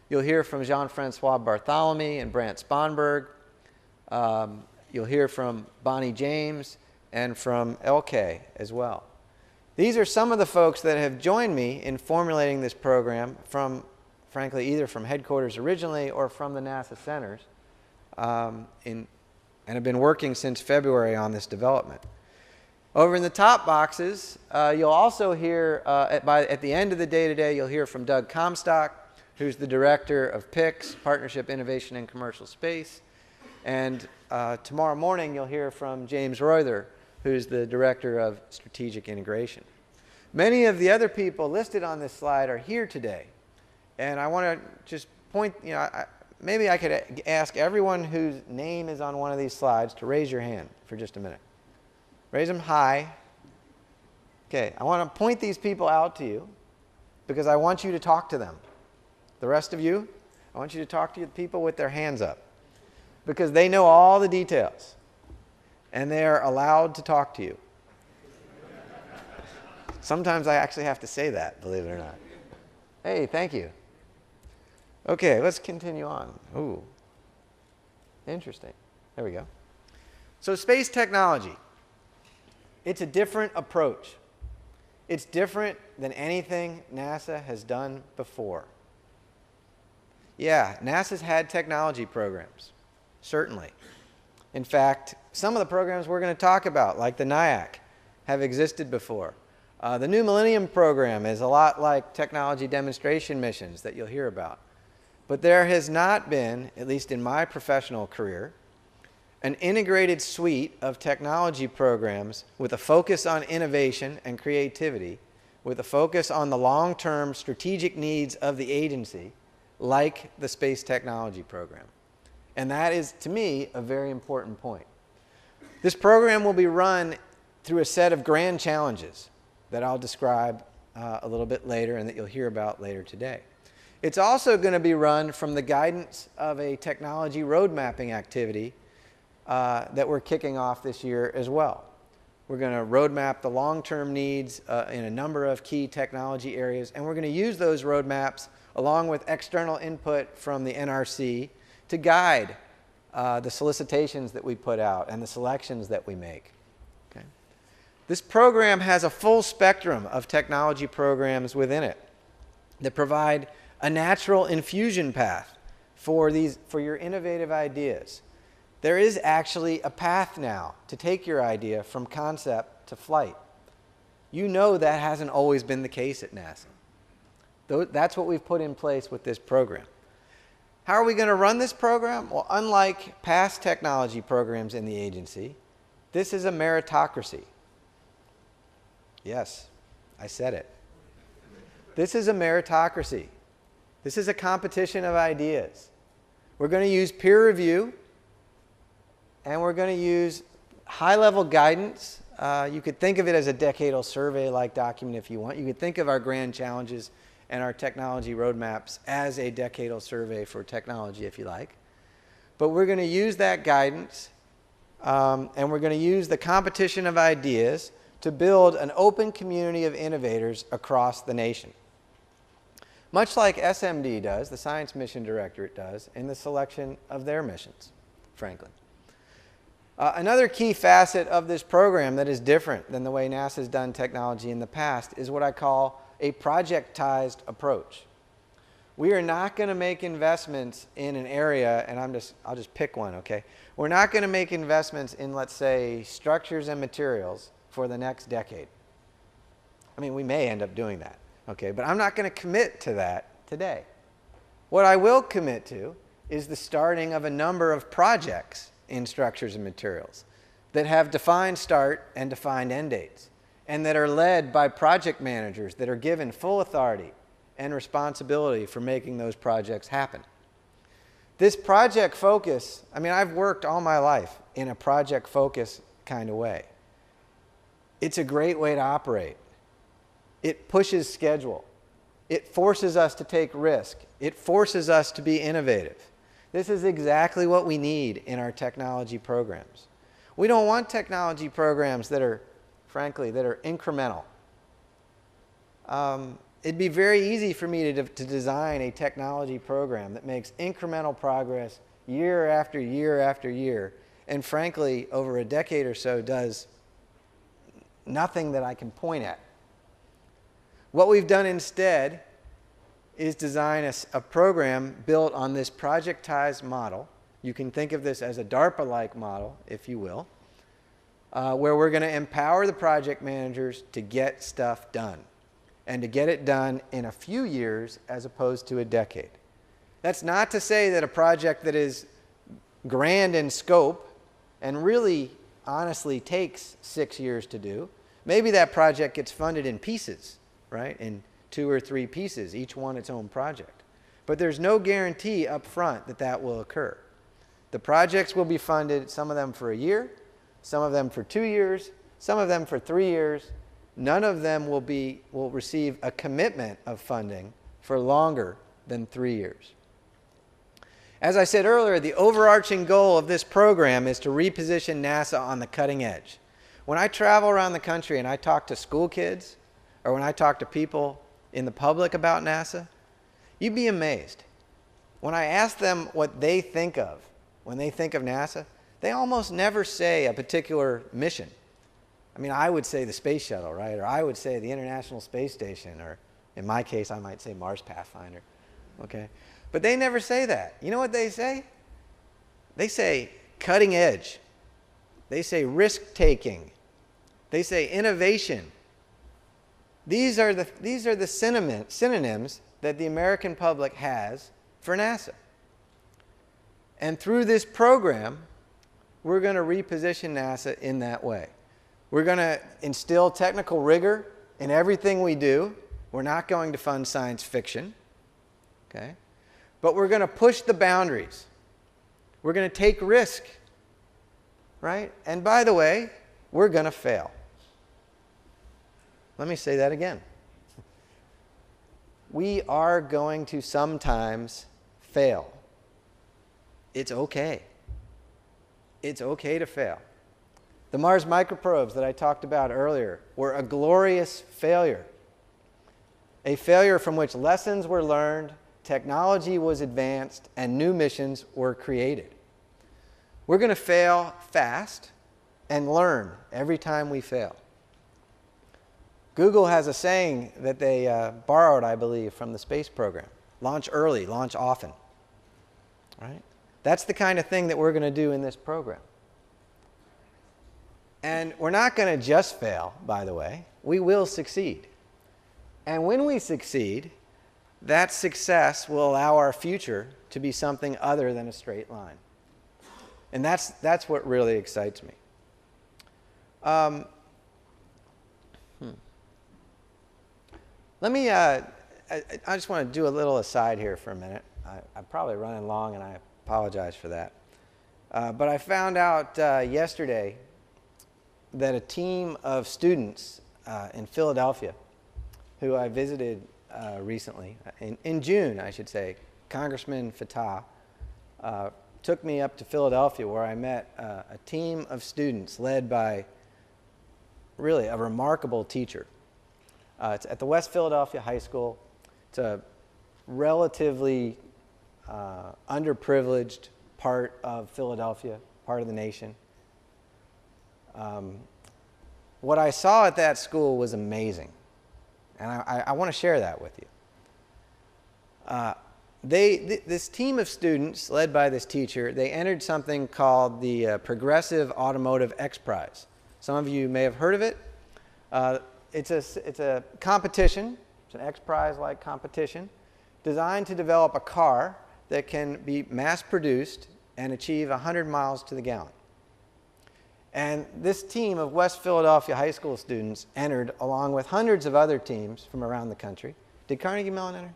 You'll hear from Jean-Francois Bartholomew and Brant Sponberg. You'll hear from Bonnie James and from LK as well. These are some of the folks that have joined me in formulating this program from, frankly, either from headquarters originally or from the NASA centers, and have been working since February on this development. Over in the top boxes, you'll also hear, at the end of the day today, you'll hear from Doug Comstock, who's the director of PICS, Partnership, Innovation, and Commercial Space. And tomorrow morning, you'll hear from James Reuther, who's the director of Strategic Integration. Many of the other people listed on this slide are here today. And I want to just point, maybe I could ask everyone whose name is on one of these slides to raise your hand for just a minute. Raise them high. Okay, I want to point these people out to you because I want you to talk to them. The rest of you, I want you to talk to the people with their hands up because they know all the details and they are allowed to talk to you. Sometimes I actually have to say that, believe it or not. Hey, thank you. Okay, let's continue on. Ooh, interesting. There we go. So space technology. It's a different approach. It's different than anything NASA has done before. Yeah, NASA's had technology programs, certainly. In fact, some of the programs we're going to talk about, like the NIAC, have existed before. The New Millennium Program is a lot like technology demonstration missions that you'll hear about. but there has not been, at least in my professional career, an integrated suite of technology programs with a focus on innovation and creativity, with a focus on the long-term strategic needs of the agency, like the Space Technology Program. And that is, to me, a very important point. This program will be run through a set of grand challenges that I'll describe a little bit later and that you'll hear about later today. It's also going to be run from the guidance of a technology road mapping activity that we're kicking off this year as well. We're going to roadmap the long-term needs in a number of key technology areas, and we're going to use those roadmaps along with external input from the NRC to guide the solicitations that we put out and the selections that we make. Okay? This program has a full spectrum of technology programs within it that provide a natural infusion path for your innovative ideas. There is actually a path now to take your idea from concept to flight. You know that hasn't always been the case at NASA. That's what we've put in place with this program. How are we going to run this program? Well, unlike past technology programs in the agency, this is a meritocracy. Yes, I said it. This is a meritocracy. This is a competition of ideas. We're going to use peer review, and we're going to use high-level guidance. You could think of it as a decadal survey-like document if you want. You could think of our grand challenges and our technology roadmaps as a decadal survey for technology, if you like. But we're going to use that guidance, and we're going to use the competition of ideas to build an open community of innovators across the nation. Much like SMD does, the Science Mission Directorate does, in the selection of their missions, frankly. Another key facet of this program that is different than the way NASA's done technology in the past is what I call a projectized approach. We are not going to make investments in an area, and I'll just pick one, okay? We're not going to make investments in, let's say, structures and materials for the next decade. I mean, we may end up doing that, okay? But I'm not going to commit to that today. What I will commit to is the starting of a number of projects in structures and materials that have defined start and defined end dates, and that are led by project managers that are given full authority and responsibility for making those projects happen. This project focus, I mean, I've worked all my life in a project focus kind of way. It's a great way to operate. It pushes schedule. It forces us to take risk. It forces us to be innovative. This is exactly what we need in our technology programs. We don't want technology programs that are, frankly, that are incremental. It'd be very easy for me to design a technology program that makes incremental progress year after year after year, and frankly, over a decade or so, does nothing that I can point at. What we've done instead is design a program built on this projectized model. You can think of this as a DARPA-like model, if you will, where we're going to empower the project managers to get stuff done, and to get it done in a few years as opposed to a decade. That's not to say that a project that is grand in scope and really honestly takes 6 years to do, maybe that project gets funded in pieces, right? In 2 or 3 pieces, each one its own project. But there's no guarantee up front that that will occur. The projects will be funded, some of them for a year, some of them for 2 years, some of them for 3 years. None of them will receive a commitment of funding for longer than 3 years. As I said earlier, the overarching goal of this program is to reposition NASA on the cutting edge. When I travel around the country and I talk to school kids, or when I talk to people in the public about NASA, you'd be amazed. When I ask them what they think of when they think of NASA, they almost never say a particular mission. I mean, I would say the space shuttle, right? Or I would say the International Space Station, or in my case, I might say Mars Pathfinder, okay? But they never say that. You know what they say? They say cutting edge. They say risk-taking. They say innovation. These are the synonyms that the American public has for NASA. And through this program, we're going to reposition NASA in that way. We're going to instill technical rigor in everything we do. We're not going to fund science fiction, okay? But we're going to push the boundaries. We're going to take risk, right? And by the way, we're going to fail. Let me say that again. We are going to sometimes fail. It's okay. It's okay to fail. The Mars microprobes that I talked about earlier were a glorious failure. A failure from which lessons were learned, technology was advanced, and new missions were created. We're going to fail fast and learn every time we fail. Google has a saying that they borrowed, I believe, from the space program. Launch early, launch often. Right? That's the kind of thing that we're going to do in this program. And we're not going to just fail, by the way. We will succeed. And when we succeed, that success will allow our future to be something other than a straight line. And that's what really excites me. Let me, I just want to do a little aside here for a minute. I'm probably running long, and I apologize for that. But I found out yesterday that a team of students in Philadelphia, who I visited recently, in June, I should say, Congressman Fatah, took me up to Philadelphia, where I met a team of students led by really a remarkable teacher. It's at the West Philadelphia High School. It's a relatively underprivileged part of Philadelphia, part of the nation. What I saw at that school was amazing, and I want to share that with you. This team of students, led by this teacher, they entered something called the Progressive Automotive X Prize. Some of you may have heard of it. It's a competition. It's an X Prize-like competition designed to develop a car that can be mass-produced and achieve 100 miles to the gallon. And this team of West Philadelphia high school students entered along with hundreds of other teams from around the country. Did Carnegie Mellon enter?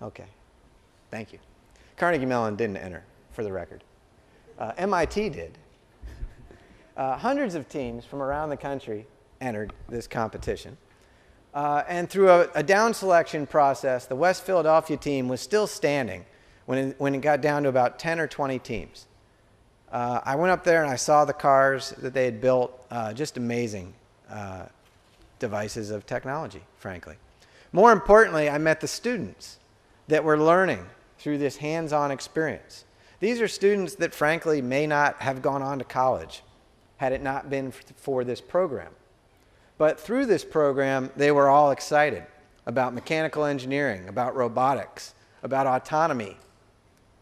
Okay. Thank you. Carnegie Mellon didn't enter, for the record. MIT did. Hundreds of teams from around the country entered this competition. And through a down selection process, the West Philadelphia team was still standing when it got down to about 10 or 20 teams. I went up there and I saw the cars that they had built, just amazing devices of technology, frankly. More importantly, I met the students that were learning through this hands-on experience. These are students that, frankly, may not have gone on to college had it not been for this program. But through this program, they were all excited about mechanical engineering, about robotics, about autonomy.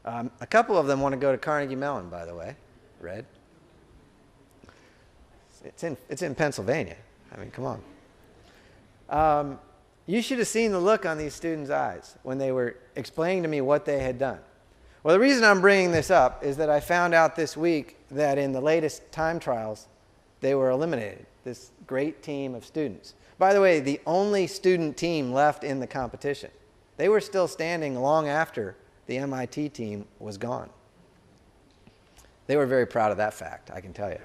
A couple of them want to go to Carnegie Mellon, by the way. Red. It's in Pennsylvania. I mean, come on. You should have seen the look on these students' eyes when they were explaining to me what they had done. Well, the reason I'm bringing this up is that I found out this week that in the latest time trials, they were eliminated, this great team of students. By the way, the only student team left in the competition. They were still standing long after the MIT team was gone. They were very proud of that fact, I can tell you.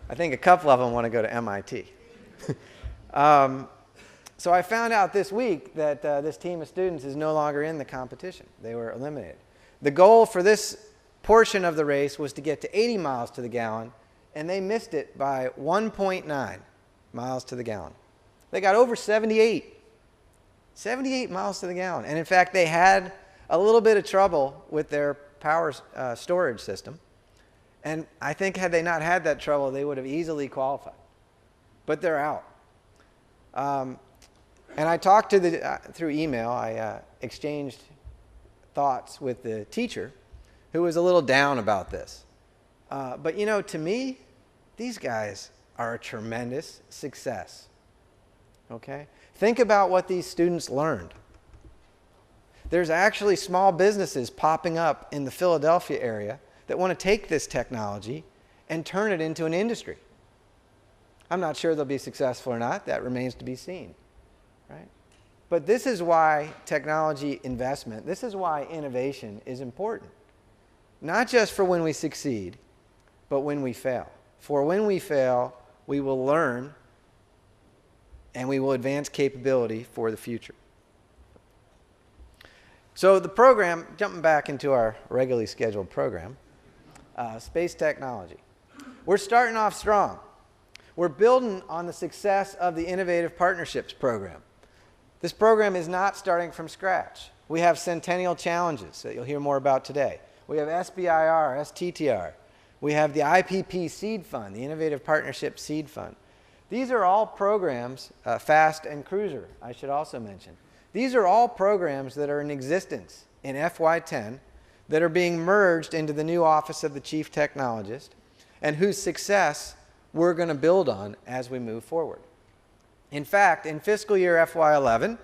I think a couple of them want to go to MIT. So I found out this week that this team of students is no longer in the competition. They were eliminated. The goal for this portion of the race was to get to 80 miles to the gallon, and they missed it by 1.9 miles to the gallon. They got over 78. 78 miles to the gallon. And in fact, they had a little bit of trouble with their power storage system. And I think had they not had that trouble, they would have easily qualified. But they're out. And I talked to through email, I exchanged thoughts with the teacher, who was a little down about this. But you know, to me, these guys are a tremendous success. Okay? Think about what these students learned. There's actually small businesses popping up in the Philadelphia area that want to take this technology and turn it into an industry. I'm not sure they'll be successful or not. That remains to be seen, right? But this is why technology investment, this is why innovation is important. Not just for when we succeed, but when we fail. For when we fail, we will learn and we will advance capability for the future. So the program, jumping back into our regularly scheduled program, space technology. We're starting off strong. We're building on the success of the Innovative Partnerships program. This program is not starting from scratch. We have centennial challenges that you'll hear more about today. We have SBIR, STTR. We have the IPP Seed Fund, the Innovative Partnership Seed Fund. These are all programs, FAST and Cruiser, I should also mention. These are all programs that are in existence in FY10 that are being merged into the new Office of the Chief Technologist and whose success we're going to build on as we move forward. In fact, in fiscal year FY11,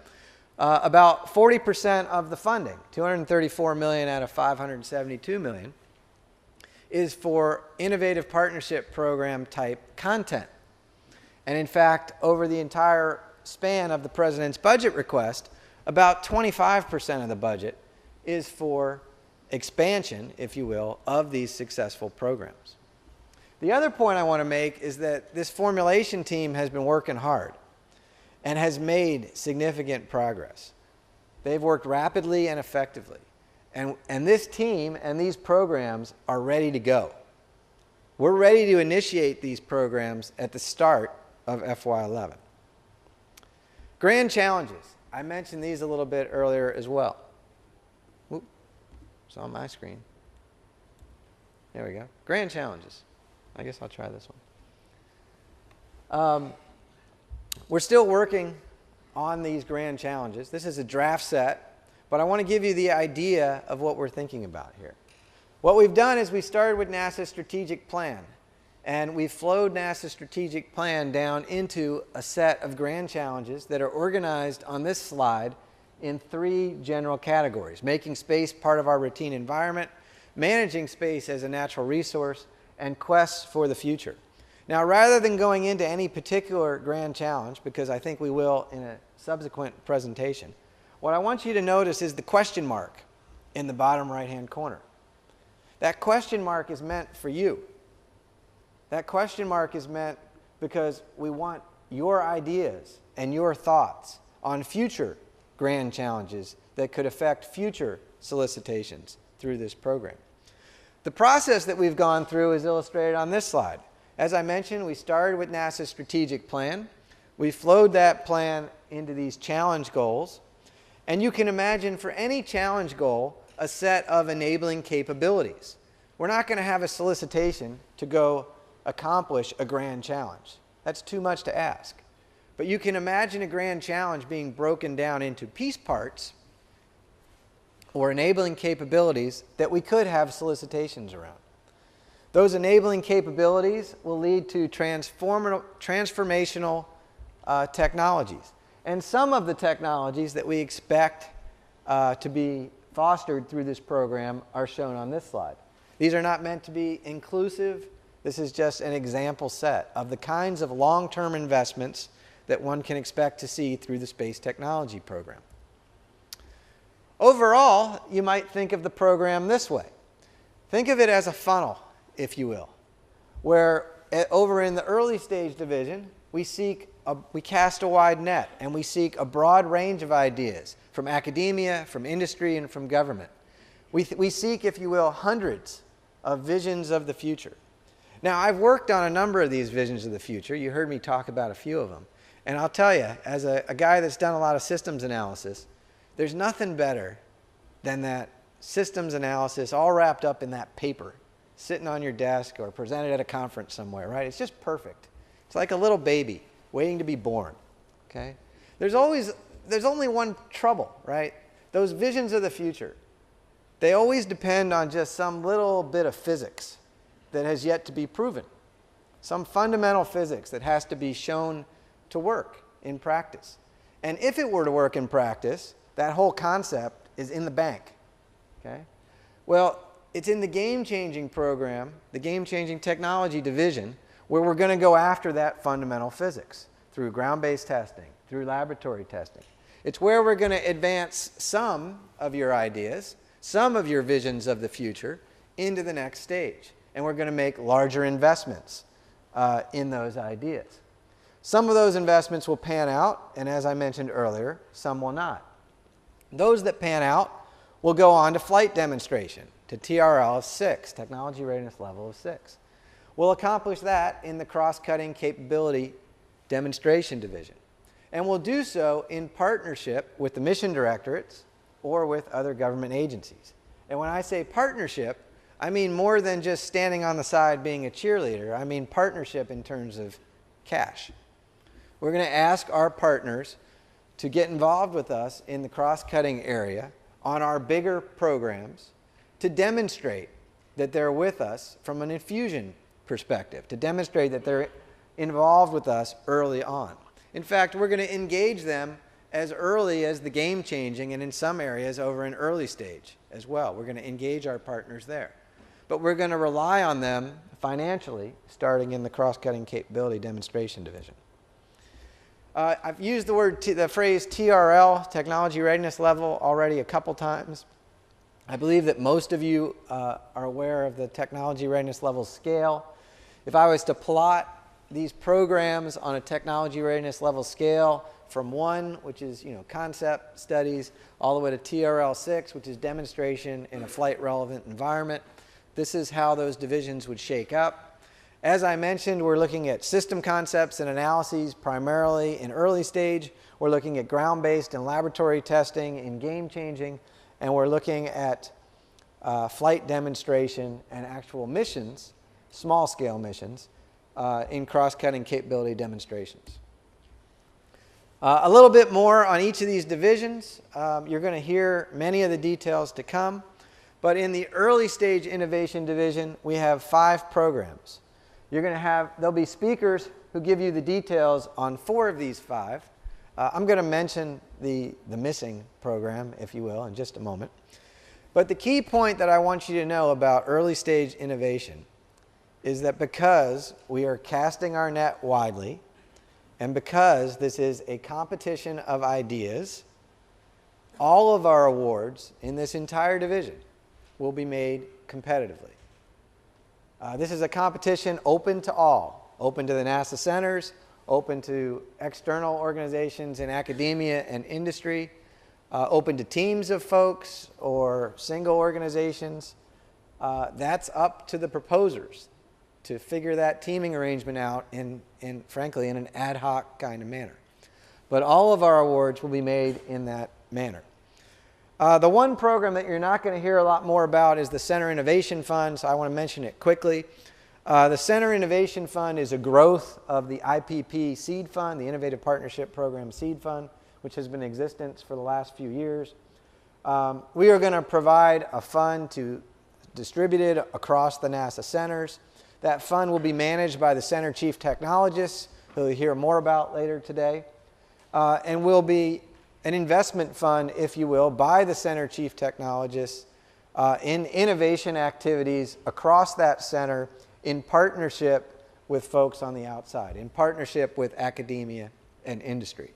about 40% of the funding, $234 million out of $572 million, is for innovative partnership program type content. And in fact, over the entire span of the President's budget request, about 25% of the budget is for expansion, if you will, of these successful programs. The other point I want to make is that this formulation team has been working hard and has made significant progress. They've worked rapidly and effectively. And this team and these programs are ready to go. We're ready to initiate these programs at the start of FY11. Grand challenges. I mentioned these a little bit earlier as well. Oop, it's on my screen. There we go. Grand challenges. I guess I'll try this one. We're still working on these grand challenges. This is a draft set, but I want to give you the idea of what we're thinking about here. What we've done is we started with NASA's strategic plan, and we flowed NASA's strategic plan down into a set of grand challenges that are organized on this slide in 3 general categories: making space part of our routine environment, managing space as a natural resource, and quests for the future. Now, rather than going into any particular grand challenge, because I think we will in a subsequent presentation, what I want you to notice is the question mark in the bottom right-hand corner. That question mark is meant for you. That question mark is meant because we want your ideas and your thoughts on future grand challenges that could affect future solicitations through this program. The process that we've gone through is illustrated on this slide. As I mentioned, we started with NASA's strategic plan. We flowed that plan into these challenge goals. And you can imagine for any challenge goal, a set of enabling capabilities. We're not going to have a solicitation to go accomplish a grand challenge. That's too much to ask. But you can imagine a grand challenge being broken down into piece parts or enabling capabilities that we could have solicitations around. Those enabling capabilities will lead to transformational technologies. And some of the technologies that we expect to be fostered through this program are shown on this slide. These are not meant to be inclusive. This is just an example set of the kinds of long-term investments that one can expect to see through the Space Technology Program. Overall, you might think of the program this way. Think of it as a funnel, if you will, where over in the early stage division, we cast a wide net and we seek a broad range of ideas from academia, from industry, and from government. We seek, if you will, hundreds of visions of the future. Now, I've worked on a number of these visions of the future. You heard me talk about a few of them. And I'll tell you, as a guy that's done a lot of systems analysis, there's nothing better than that systems analysis all wrapped up in that paper sitting on your desk or presented at a conference somewhere, right? It's just perfect. It's like a little baby waiting to be born, okay? There's only one trouble, right? Those visions of the future, they always depend on just some little bit of physics that has yet to be proven, some fundamental physics that has to be shown to work in practice. And if it were to work in practice, that whole concept is in the bank. Okay? Well, it's in the game-changing program, the game-changing technology division, where we're going to go after that fundamental physics through ground-based testing, through laboratory testing. It's where we're going to advance some of your ideas, some of your visions of the future into the next stage. And we're going to make larger investments in those ideas. Some of those investments will pan out, and as I mentioned earlier, some will not. Those that pan out will go on to flight demonstration, to TRL of 6, Technology Readiness Level of 6. We'll accomplish that in the Cross-Cutting Capability Demonstration Division. And we'll do so in partnership with the mission directorates or with other government agencies. And when I say partnership, I mean more than just standing on the side being a cheerleader. I mean partnership in terms of cash. We're going to ask our partners to get involved with us in the cross-cutting area on our bigger programs to demonstrate that they're with us from an infusion perspective, to demonstrate that they're involved with us early on. In fact, we're going to engage them as early as the game-changing and in some areas over an early stage as well. We're going to engage our partners there. But we're going to rely on them financially starting in the Cross-Cutting Capability Demonstration Division. I've used the phrase TRL, Technology Readiness Level, already a couple times. I believe that most of you are aware of the Technology Readiness Level scale. If I was to plot these programs on a Technology Readiness Level scale from 1, which is concept studies, all the way to TRL 6, which is demonstration in a flight-relevant environment, this is how those divisions would shake up. As I mentioned, we're looking at system concepts and analyses primarily in early stage. We're looking at ground-based and laboratory testing in game-changing, and we're looking at flight demonstration and actual missions, small-scale missions, in cross-cutting capability demonstrations. A little bit more on each of these divisions. You're going to hear many of the details to come. But in the early stage innovation division, we have 5 programs. There'll be speakers who give you the details on 4 of these 5. I'm going to mention the missing program, if you will, in just a moment. But the key point that I want you to know about early stage innovation is that because we are casting our net widely, and because this is a competition of ideas, all of our awards in this entire division will be made competitively. This is a competition open to all, open to the NASA centers, open to external organizations in academia and industry, open to teams of folks or single organizations. That's up to the proposers to figure that teaming arrangement out frankly, in an ad hoc kind of manner. But all of our awards will be made in that manner. The one program that you're not going to hear a lot more about is the Center Innovation Fund, so I want to mention it quickly. The Center Innovation Fund is a growth of the IPP Seed Fund, the Innovative Partnership Program Seed Fund, which has been in existence for the last few years. We are going to provide a fund distributed across the NASA centers. That fund will be managed by the Center Chief Technologists, who you'll hear more about later today, and will be an investment fund, if you will, by the Center Chief Technologists in innovation activities across that center in partnership with folks on the outside, in partnership with academia and industry.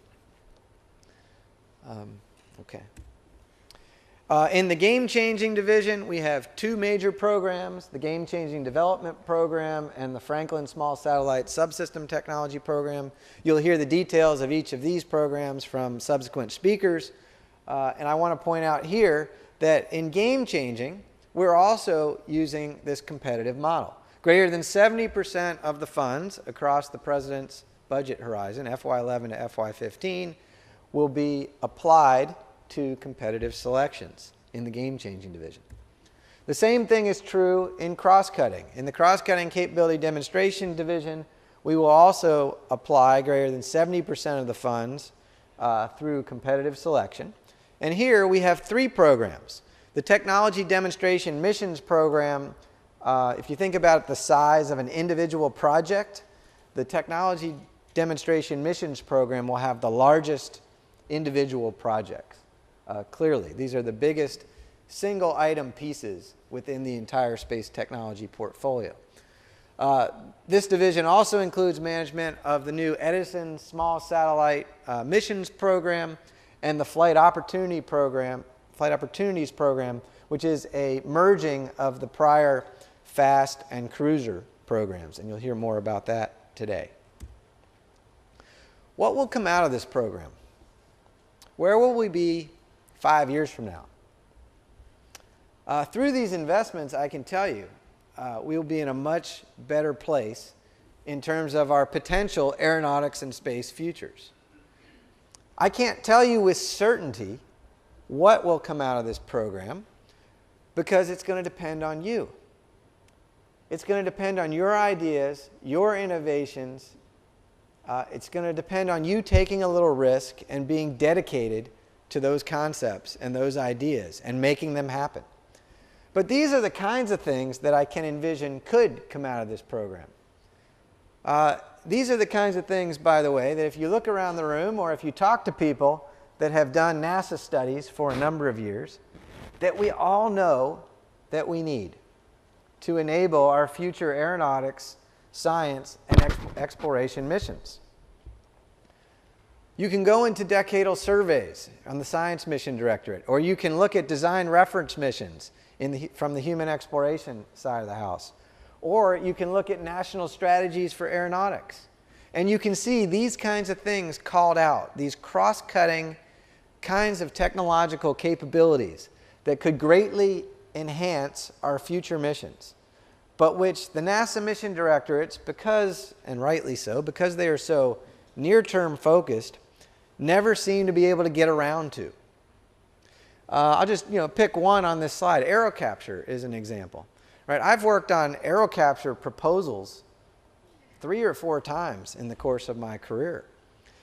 In the game-changing division, we have 2 major programs, the Game-Changing Development Program and the Franklin Small Satellite Subsystem Technology Program. You'll hear the details of each of these programs from subsequent speakers. And I want to point out here that in game-changing, we're also using this competitive model. Greater than 70% of the funds across the President's budget horizon, FY11 to FY15, will be applied to competitive selections in the game-changing division. The same thing is true in cross-cutting. In the cross-cutting capability demonstration division, we will also apply greater than 70% of the funds through competitive selection. And here we have 3 programs. The Technology Demonstration Missions Program, if you think about the size of an individual project, the Technology Demonstration Missions Program will have the largest individual projects. clearly. These are the biggest single item pieces within the entire space technology portfolio. This division also includes management of the new Edison Small Satellite Missions Program and the Flight Opportunities Program, which is a merging of the prior FAST and Cruiser programs, and you'll hear more about that today. What will come out of this program? Where will we be 5 years from now? Through these investments, I can tell you, we will be in a much better place in terms of our potential aeronautics and space futures. I can't tell you with certainty what will come out of this program because it's going to depend on you. It's going to depend on your ideas, your innovations. It's going to depend on you taking a little risk and being dedicated to those concepts and those ideas and making them happen. But these are the kinds of things that I can envision could come out of this program. These are the kinds of things, by the way, that if you look around the room or if you talk to people that have done NASA studies for a number of years, that we all know that we need to enable our future aeronautics, science, and exploration missions. You can go into decadal surveys on the Science Mission Directorate, or you can look at design reference missions from the human exploration side of the house. Or you can look at national strategies for aeronautics. And you can see these kinds of things called out, these cross-cutting kinds of technological capabilities that could greatly enhance our future missions, but which the NASA mission directorates, because, and rightly so, because they are so near-term focused, never seem to be able to get around to. I'll just pick one on this slide. Aerocapture is an example. Right? I've worked on aerocapture proposals 3 or 4 times in the course of my career.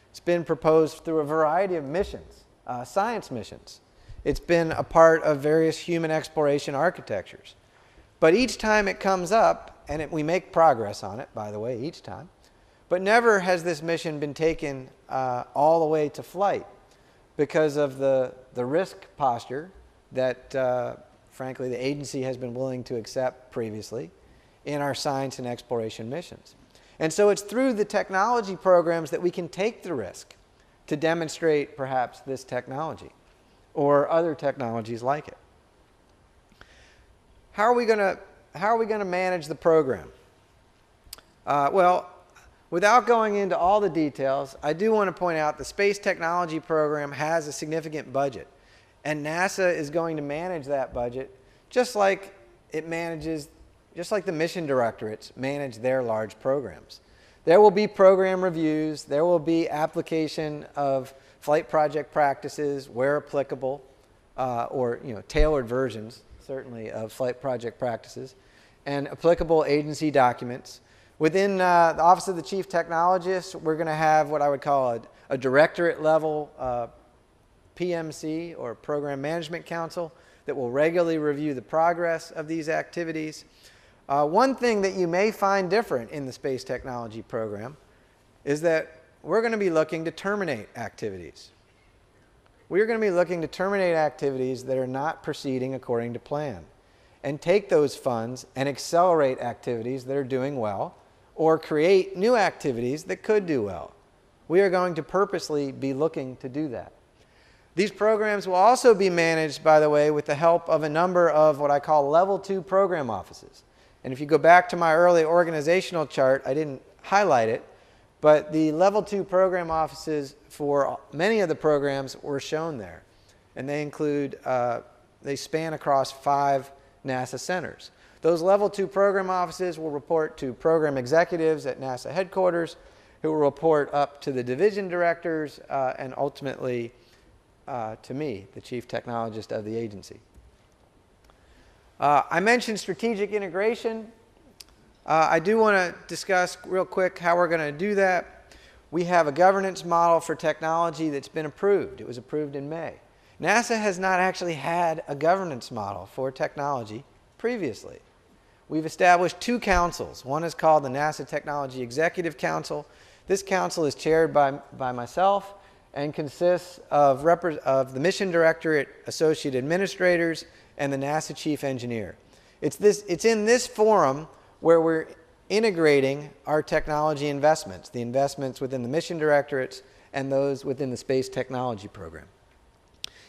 It's been proposed through a variety of missions, science missions. It's been a part of various human exploration architectures. But each time it comes up, and we make progress on it, by the way, each time, but never has this mission been taken all the way to flight because of the risk posture that, frankly, the agency has been willing to accept previously in our science and exploration missions. And so it's through the technology programs that we can take the risk to demonstrate perhaps this technology or other technologies like it. How are we going to manage the program? Well, without going into all the details, I do want to point out the Space Technology Program has a significant budget, and NASA is going to manage that budget just like the mission directorates manage their large programs. There will be program reviews, there will be application of flight project practices where applicable, or tailored versions, certainly, of flight project practices, and applicable agency documents. Within the Office of the Chief Technologist, we're going to have what I would call a directorate level PMC, or Program Management Council, that will regularly review the progress of these activities. One thing that you may find different in the Space Technology Program is that we're going to be looking to terminate activities. We're going to be looking to terminate activities that are not proceeding according to plan, and take those funds and accelerate activities that are doing well, or create new activities that could do well. We are going to purposely be looking to do that. These programs will also be managed, by the way, with the help of a number of what I call Level 2 program offices. And if you go back to my early organizational chart, I didn't highlight it, but the Level 2 program offices for many of the programs were shown there. And they include, they span across 5 NASA centers. Those Level 2 program offices will report to program executives at NASA headquarters, who will report up to the division directors and ultimately to me, the chief technologist of the agency. I mentioned strategic integration. I do want to discuss real quick how we're going to do that. We have a governance model for technology that's been approved. It was approved in May. NASA has not actually had a governance model for technology previously. We've established 2 councils. One is called the NASA Technology Executive Council. This council is chaired by myself and consists of the Mission Directorate Associate Administrators and the NASA Chief Engineer. It's in this forum where we're integrating our technology investments, the investments within the Mission Directorates and those within the Space Technology Program.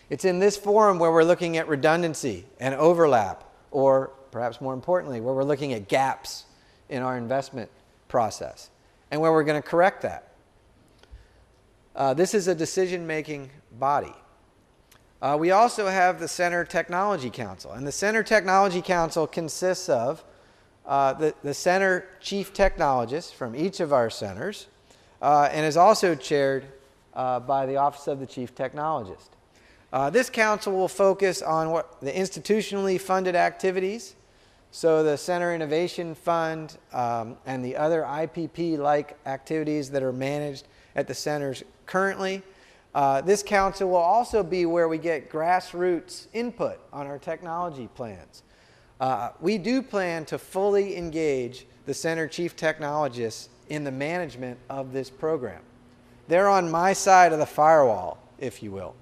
It's in this forum where we're looking at redundancy and overlap, or perhaps more importantly, where we're looking at gaps in our investment process, and where we're going to correct that. This is a decision-making body. We also have the Center Technology Council, and the Center Technology Council consists of the center chief technologists from each of our centers, and is also chaired by the Office of the Chief Technologist. This council will focus on the institutionally funded activities, so the Center Innovation Fund and the other IPP-like activities that are managed at the centers currently. This council will also be where we get grassroots input on our technology plans. We do plan to fully engage the center chief technologists in the management of this program. They're on my side of the firewall, if you will.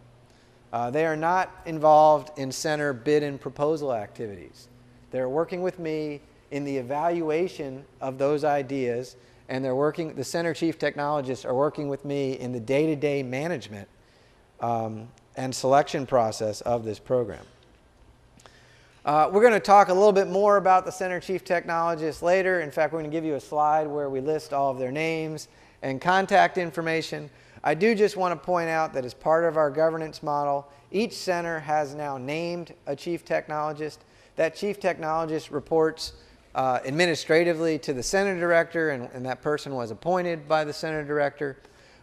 They are not involved in center bid and proposal activities. They're working with me in the evaluation of those ideas, and the center chief technologists are working with me in the day-to-day management and selection process of this program. We're going to talk a little bit more about the center chief technologists later. In fact, we're going to give you a slide where we list all of their names and contact information. I do just want to point out that as part of our governance model, each center has now named a chief technologist. That chief technologist reports administratively to the center director, and that person was appointed by the center director.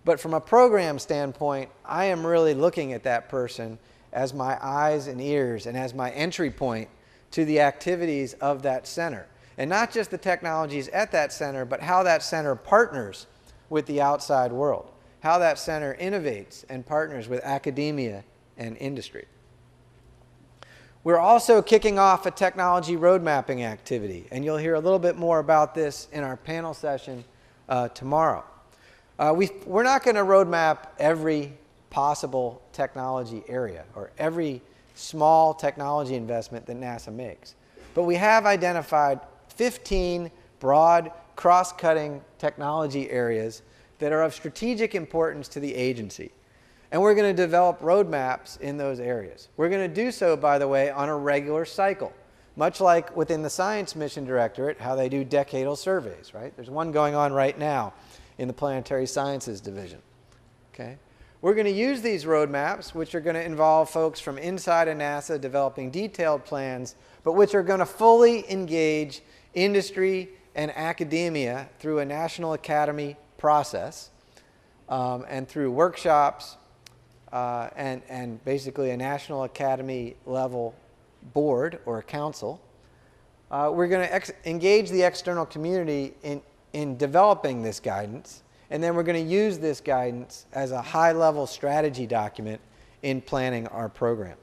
But from a program standpoint, I am really looking at that person as my eyes and ears and as my entry point to the activities of that center. And not just the technologies at that center, but how that center partners with the outside world, how that center innovates and partners with academia and industry. We're also kicking off a technology road mapping activity, and you'll hear a little bit more about this in our panel session tomorrow. We're not going to roadmap every possible technology area or every small technology investment that NASA makes, but we have identified 15 broad, cross-cutting technology areas that are of strategic importance to the agency. And we're going to develop roadmaps in those areas. We're going to do so, by the way, on a regular cycle, much like within the Science Mission Directorate, how they do decadal surveys, right? There's one going on right now in the Planetary Sciences Division. Okay? We're going to use these roadmaps, which are going to involve folks from inside of NASA developing detailed plans, but which are going to fully engage industry and academia through a National Academy process and through workshops and basically a National Academy level board or a council. We're going to engage the external community in developing this guidance, and then we're going to use this guidance as a high-level strategy document in planning our program.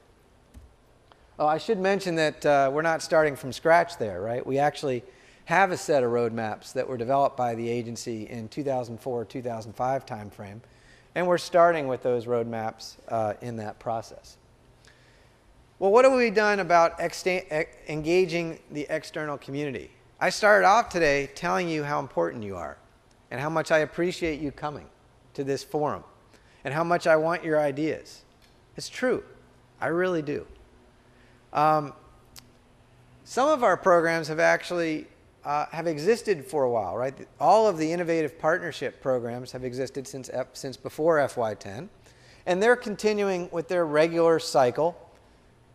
Oh, I should mention that we're not starting from scratch there, right? We actually have a set of roadmaps that were developed by the agency in 2004-2005 timeframe, and we're starting with those roadmaps in that process. Well, what have we done about engaging the external community? I started off today telling you how important you are and how much I appreciate you coming to this forum and how much I want your ideas. It's true. I really do. Some of our programs have actually have existed for a while, right? All of the innovative partnership programs have existed since before FY10, and they're continuing with their regular cycle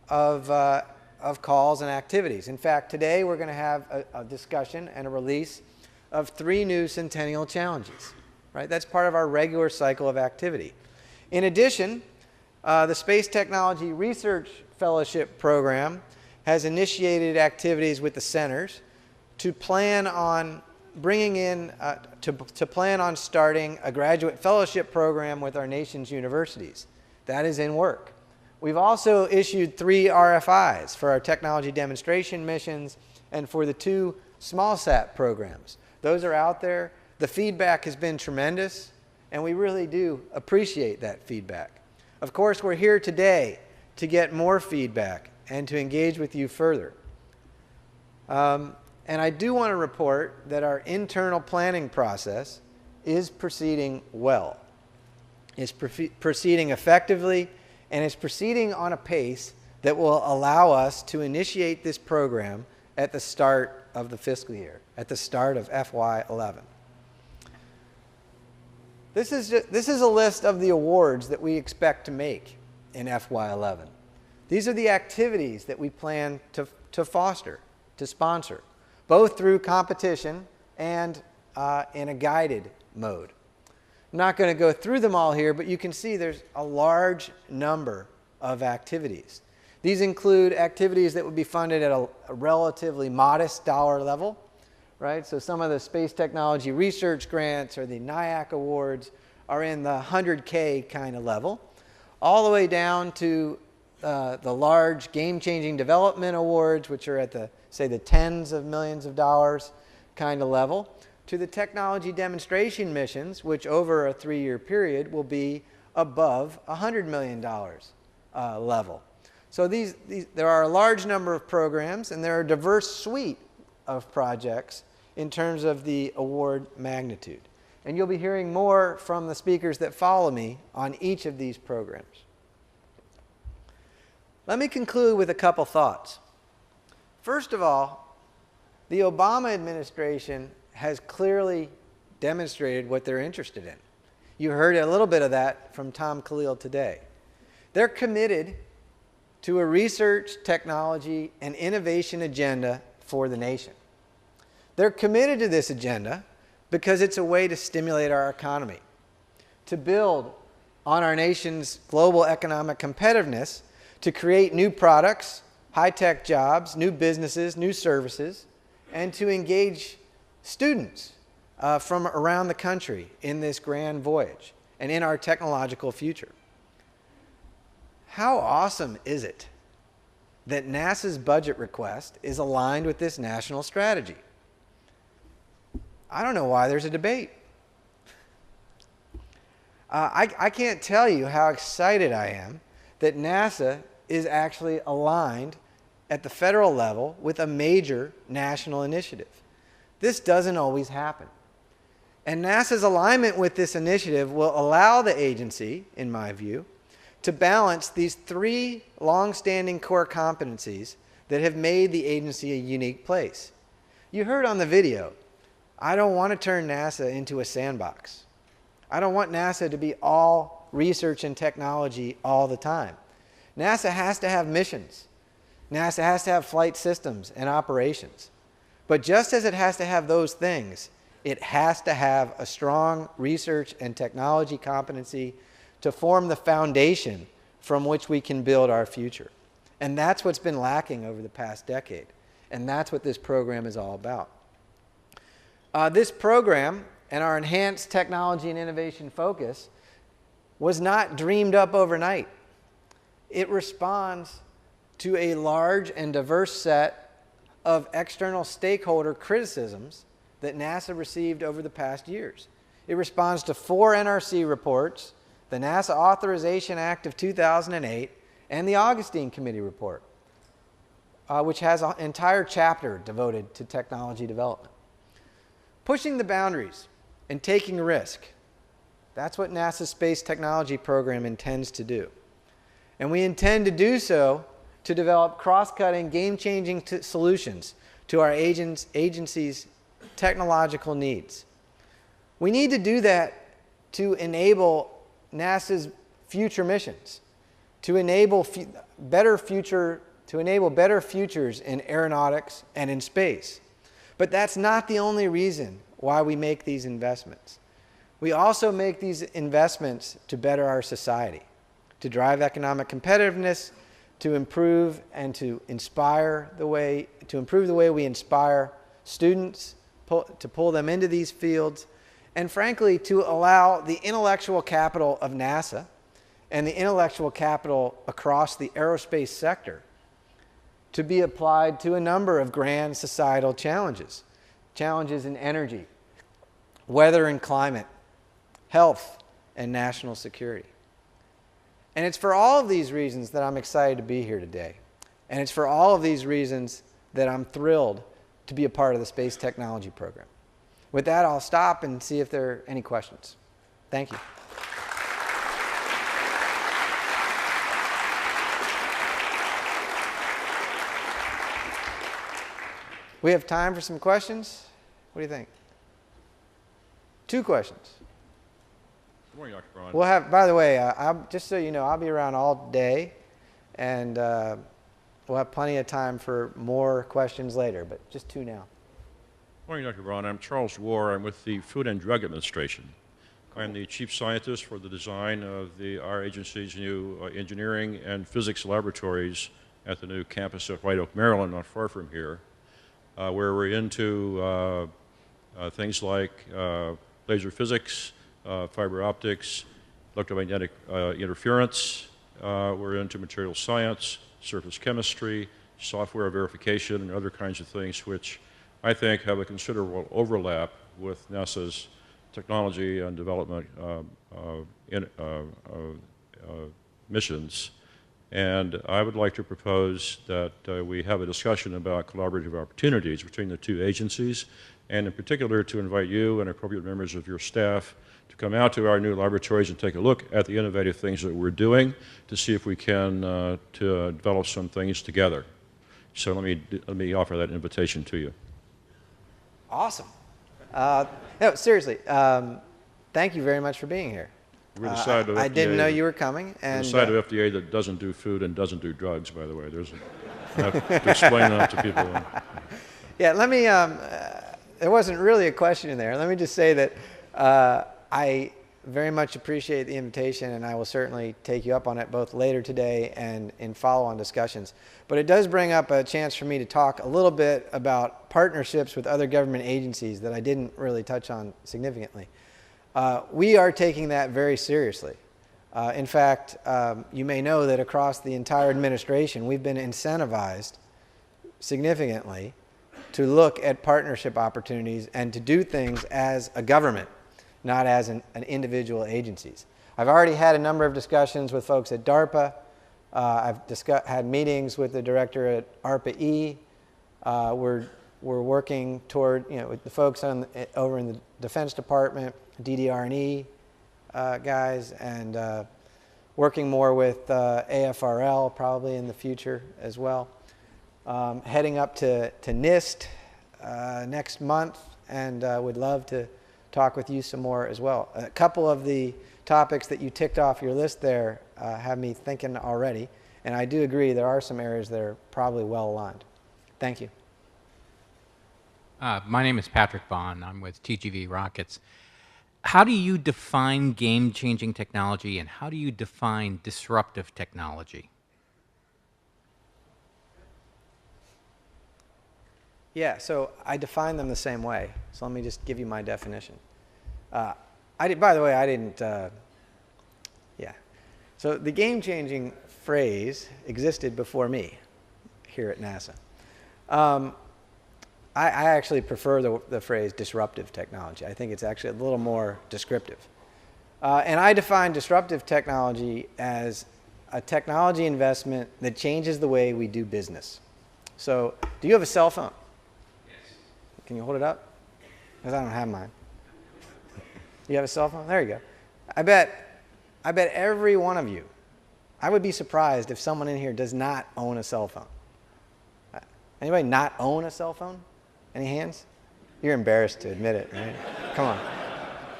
of calls and activities. In fact, today we're going to have a discussion and a release of 3 new Centennial Challenges, right? That's part of our regular cycle of activity. In addition, the Space Technology Research Fellowship Program has initiated activities with the centers to plan on bringing in, to plan on starting a graduate fellowship program with our nation's universities. That is in work. We've also issued 3 RFIs for our technology demonstration missions and for the 2 small sat programs. Those are out there. The feedback has been tremendous, and we really do appreciate that feedback. Of course, we're here today to get more feedback and to engage with you further. And I do want to report that our internal planning process is proceeding well. It's proceeding effectively, and it's proceeding on a pace that will allow us to initiate this program at the start of the fiscal year, at the start of FY11. This is a list of the awards that we expect to make in FY11. These are the activities that we plan to foster, to sponsor, both through competition and in a guided mode. I'm not going to go through them all here, but you can see there's a large number of activities. These include activities that would be funded at a relatively modest dollar level, right? So some of the space technology research grants or the NIAC awards are in the 100K kind of level, all the way down to the large game-changing development awards, which are at the, say, the tens of millions of dollars kind of level, to the technology demonstration missions, which over a 3-year period will be above $100 million level. So there are a large number of programs, and there are a diverse suite of projects in terms of the award magnitude. And you'll be hearing more from the speakers that follow me on each of these programs. Let me conclude with a couple thoughts. First of all, the Obama administration has clearly demonstrated what they're interested in. You heard a little bit of that from Tom Khalil today. They're committed to a research, technology, and innovation agenda for the nation. They're committed to this agenda because it's a way to stimulate our economy, to build on our nation's global economic competitiveness, to create new products, high-tech jobs, new businesses, new services, and to engage students from around the country in this grand voyage and in our technological future. How awesome is it that NASA's budget request is aligned with this national strategy? I don't know why there's a debate. I can't tell you how excited I am that NASA is actually aligned at the federal level with a major national initiative. This doesn't always happen. And NASA's alignment with this initiative will allow the agency, in my view, to balance these 3 long-standing core competencies that have made the agency a unique place. You heard on the video, I don't want to turn NASA into a sandbox. I don't want NASA to be all research and technology all the time. NASA has to have missions. NASA has to have flight systems and operations. But just as it has to have those things, it has to have a strong research and technology competency to form the foundation from which we can build our future. And that's what's been lacking over the past decade. And that's what this program is all about. This program and our enhanced technology and innovation focus was not dreamed up overnight. It responds to a large and diverse set of external stakeholder criticisms that NASA received over the past years. It responds to 4 NRC reports, the NASA Authorization Act of 2008, and the Augustine Committee report, which has an entire chapter devoted to technology development. Pushing the boundaries and taking risk, that's what NASA's Space Technology Program intends to do. And we intend to do so to develop cross-cutting, game-changing solutions to our agency's technological needs. We need to do that to enable NASA's future missions, to enable better futures in aeronautics and in space. But that's not the only reason why we make these investments. We also make these investments to better our society, to drive economic competitiveness, to improve and to improve the way we inspire students, to pull them into these fields, and frankly, to allow the intellectual capital of NASA and the intellectual capital across the aerospace sector to be applied to a number of grand societal challenges. Challenges in energy, weather and climate, health, and national security. And it's for all of these reasons that I'm excited to be here today. And it's for all of these reasons that I'm thrilled to be a part of the Space Technology Program. With that, I'll stop and see if there are any questions. Thank you. We have time for some questions. What do you think? 2 questions. Good morning, Dr. Braun. We'll have, by the way, just so you know, I'll be around all day, and we'll have plenty of time for more questions later, but just 2 now. Good morning, Dr. Braun. I'm Charles War. I'm with the Food and Drug Administration. I'm the chief scientist for the design of our agency's new engineering and physics laboratories at the new campus at White Oak, Maryland, not far from here, where we're into things like laser physics, fiber optics, electromagnetic interference. We're into material science, surface chemistry, software verification, and other kinds of things which I think have a considerable overlap with NASA's technology and development missions. And I would like to propose that we have a discussion about collaborative opportunities between the 2 agencies, and in particular to invite you and appropriate members of your staff to come out to our new laboratories and take a look at the innovative things that we're doing to see if we can to develop some things together. So let me offer that invitation to you. Awesome. No, seriously, thank you very much for being here. We're the side of FDA, I didn't know you were coming. And the side of FDA that doesn't do food and doesn't do drugs, by the way. I have to explain that to people. Yeah, let me, there wasn't really a question in there. Let me just say that I very much appreciate the invitation, and I will certainly take you up on it both later today and in follow-on discussions. But it does bring up a chance for me to talk a little bit about partnerships with other government agencies that I didn't really touch on significantly. We are taking that very seriously. In fact, you may know that across the entire administration, we've been incentivized significantly to look at partnership opportunities and to do things as a government, not as an individual agencies. I've already had a number of discussions with folks at DARPA. I've had meetings with the director at ARPA-E. We're working toward, with the folks over in the Defense Department, DDR&E guys, and working more with AFRL probably in the future as well. Heading up to NIST next month, and would love to talk with you some more as well. A couple of the topics that you ticked off your list there have me thinking already, and I do agree there are some areas that are probably well aligned. Thank you. My name is Patrick Braun. I'm with TGV Rockets. How do you define game-changing technology, and how do you define disruptive technology? Yeah, so I define them the same way. So let me just give you my definition. By the way, I didn't, yeah. So the game-changing phrase existed before me here at NASA. I actually prefer the phrase disruptive technology. I think it's actually a little more descriptive. And I define disruptive technology as a technology investment that changes the way we do business. So, do you have a cell phone? Yes. Can you hold it up? Because I don't have mine. You have a cell phone? There you go. I bet every one of you, I would be surprised if someone in here does not own a cell phone. Anybody not own a cell phone? Any hands? You're embarrassed to admit it, right? Come on.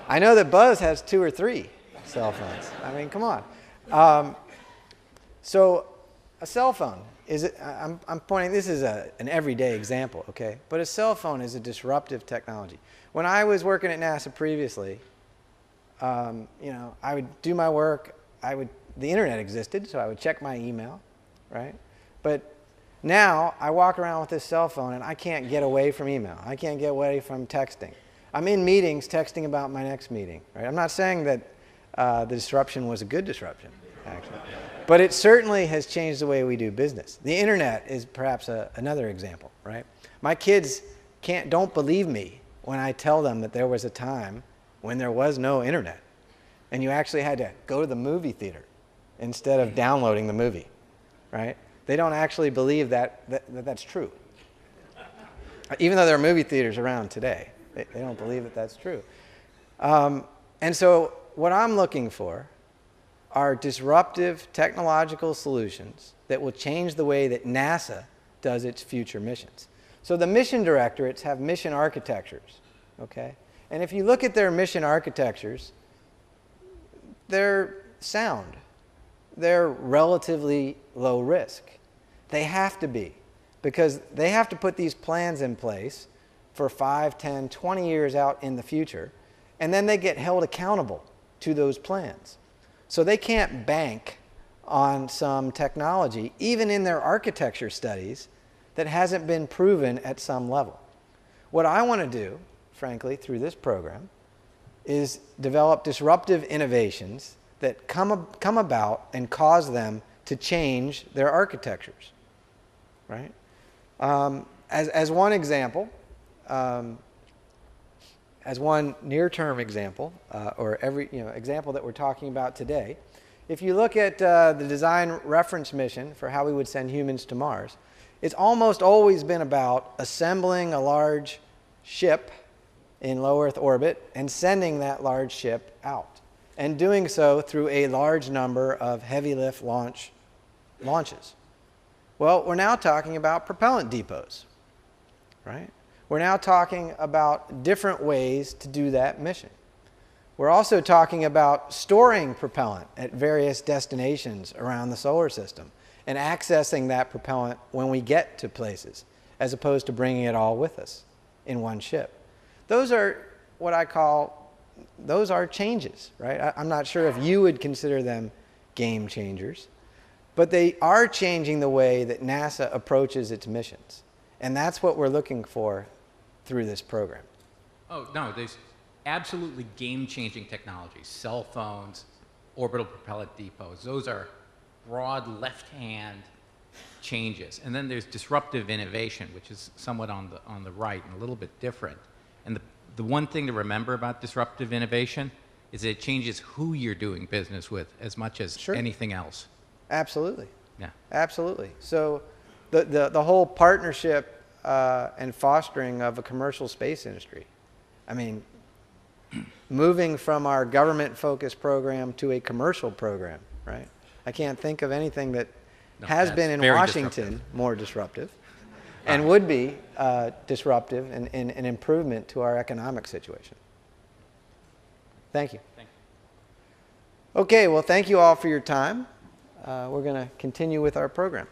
I know that Buzz has 2 or 3 cell phones. I mean, come on. So a cell phone is, I'm pointing, this is an everyday example, okay? But a cell phone is a disruptive technology. When I was working at NASA previously, I would do my work. The internet existed, so I would check my email, right? But now I walk around with this cell phone and I can't get away from email. I can't get away from texting. I'm in meetings texting about my next meeting, right? I'm not saying that the disruption was a good disruption, actually. But it certainly has changed the way we do business. The internet is perhaps another example, right? My kids don't believe me when I tell them that there was a time when there was no internet. and you actually had to go to the movie theater instead of downloading the movie, right? They don't actually believe that's true. Even though there are movie theaters around today, they don't believe that that's true. And so what I'm looking for are disruptive technological solutions that will change the way that NASA does its future missions. So the mission directorates have mission architectures, okay? And if you look at their mission architectures, they're sound. They're relatively low risk. They have to be, because they have to put these plans in place for 5, 10, 20 years out in the future, and then they get held accountable to those plans. So they can't bank on some technology, even in their architecture studies, that hasn't been proven at some level. What I want to do, frankly, through this program, is develop disruptive innovations that come about and cause them to change their architectures, right? As one example, as one near-term example, or every example that we're talking about today, if you look at the design reference mission for how we would send humans to Mars, it's almost always been about assembling a large ship in low Earth orbit and sending that large ship out, and doing so through a large number of heavy lift launches. Well, we're now talking about propellant depots, right? We're now talking about different ways to do that mission. We're also talking about storing propellant at various destinations around the solar system and accessing that propellant when we get to places, as opposed to bringing it all with us in one ship. Those are what I call, those are changes, right? I'm not sure if you would consider them game changers, but they are changing the way that NASA approaches its missions. And that's what we're looking for through this program. Oh, no, there's absolutely game-changing technologies. Cell phones, orbital propellant depots, those are broad left-hand changes. And then there's disruptive innovation, which is somewhat on the right and a little bit different. And the one thing to remember about disruptive innovation is that it changes who you're doing business with as much as anything else. Absolutely. Yeah. Absolutely. So the whole partnership and fostering of a commercial space industry. I mean, moving from our government-focused program to a commercial program, right? I can't think of anything that has been in Washington more disruptive and would be disruptive and an improvement to our economic situation. Thank you. Thank you. Okay, well, thank you all for your time. We're going to continue with our program.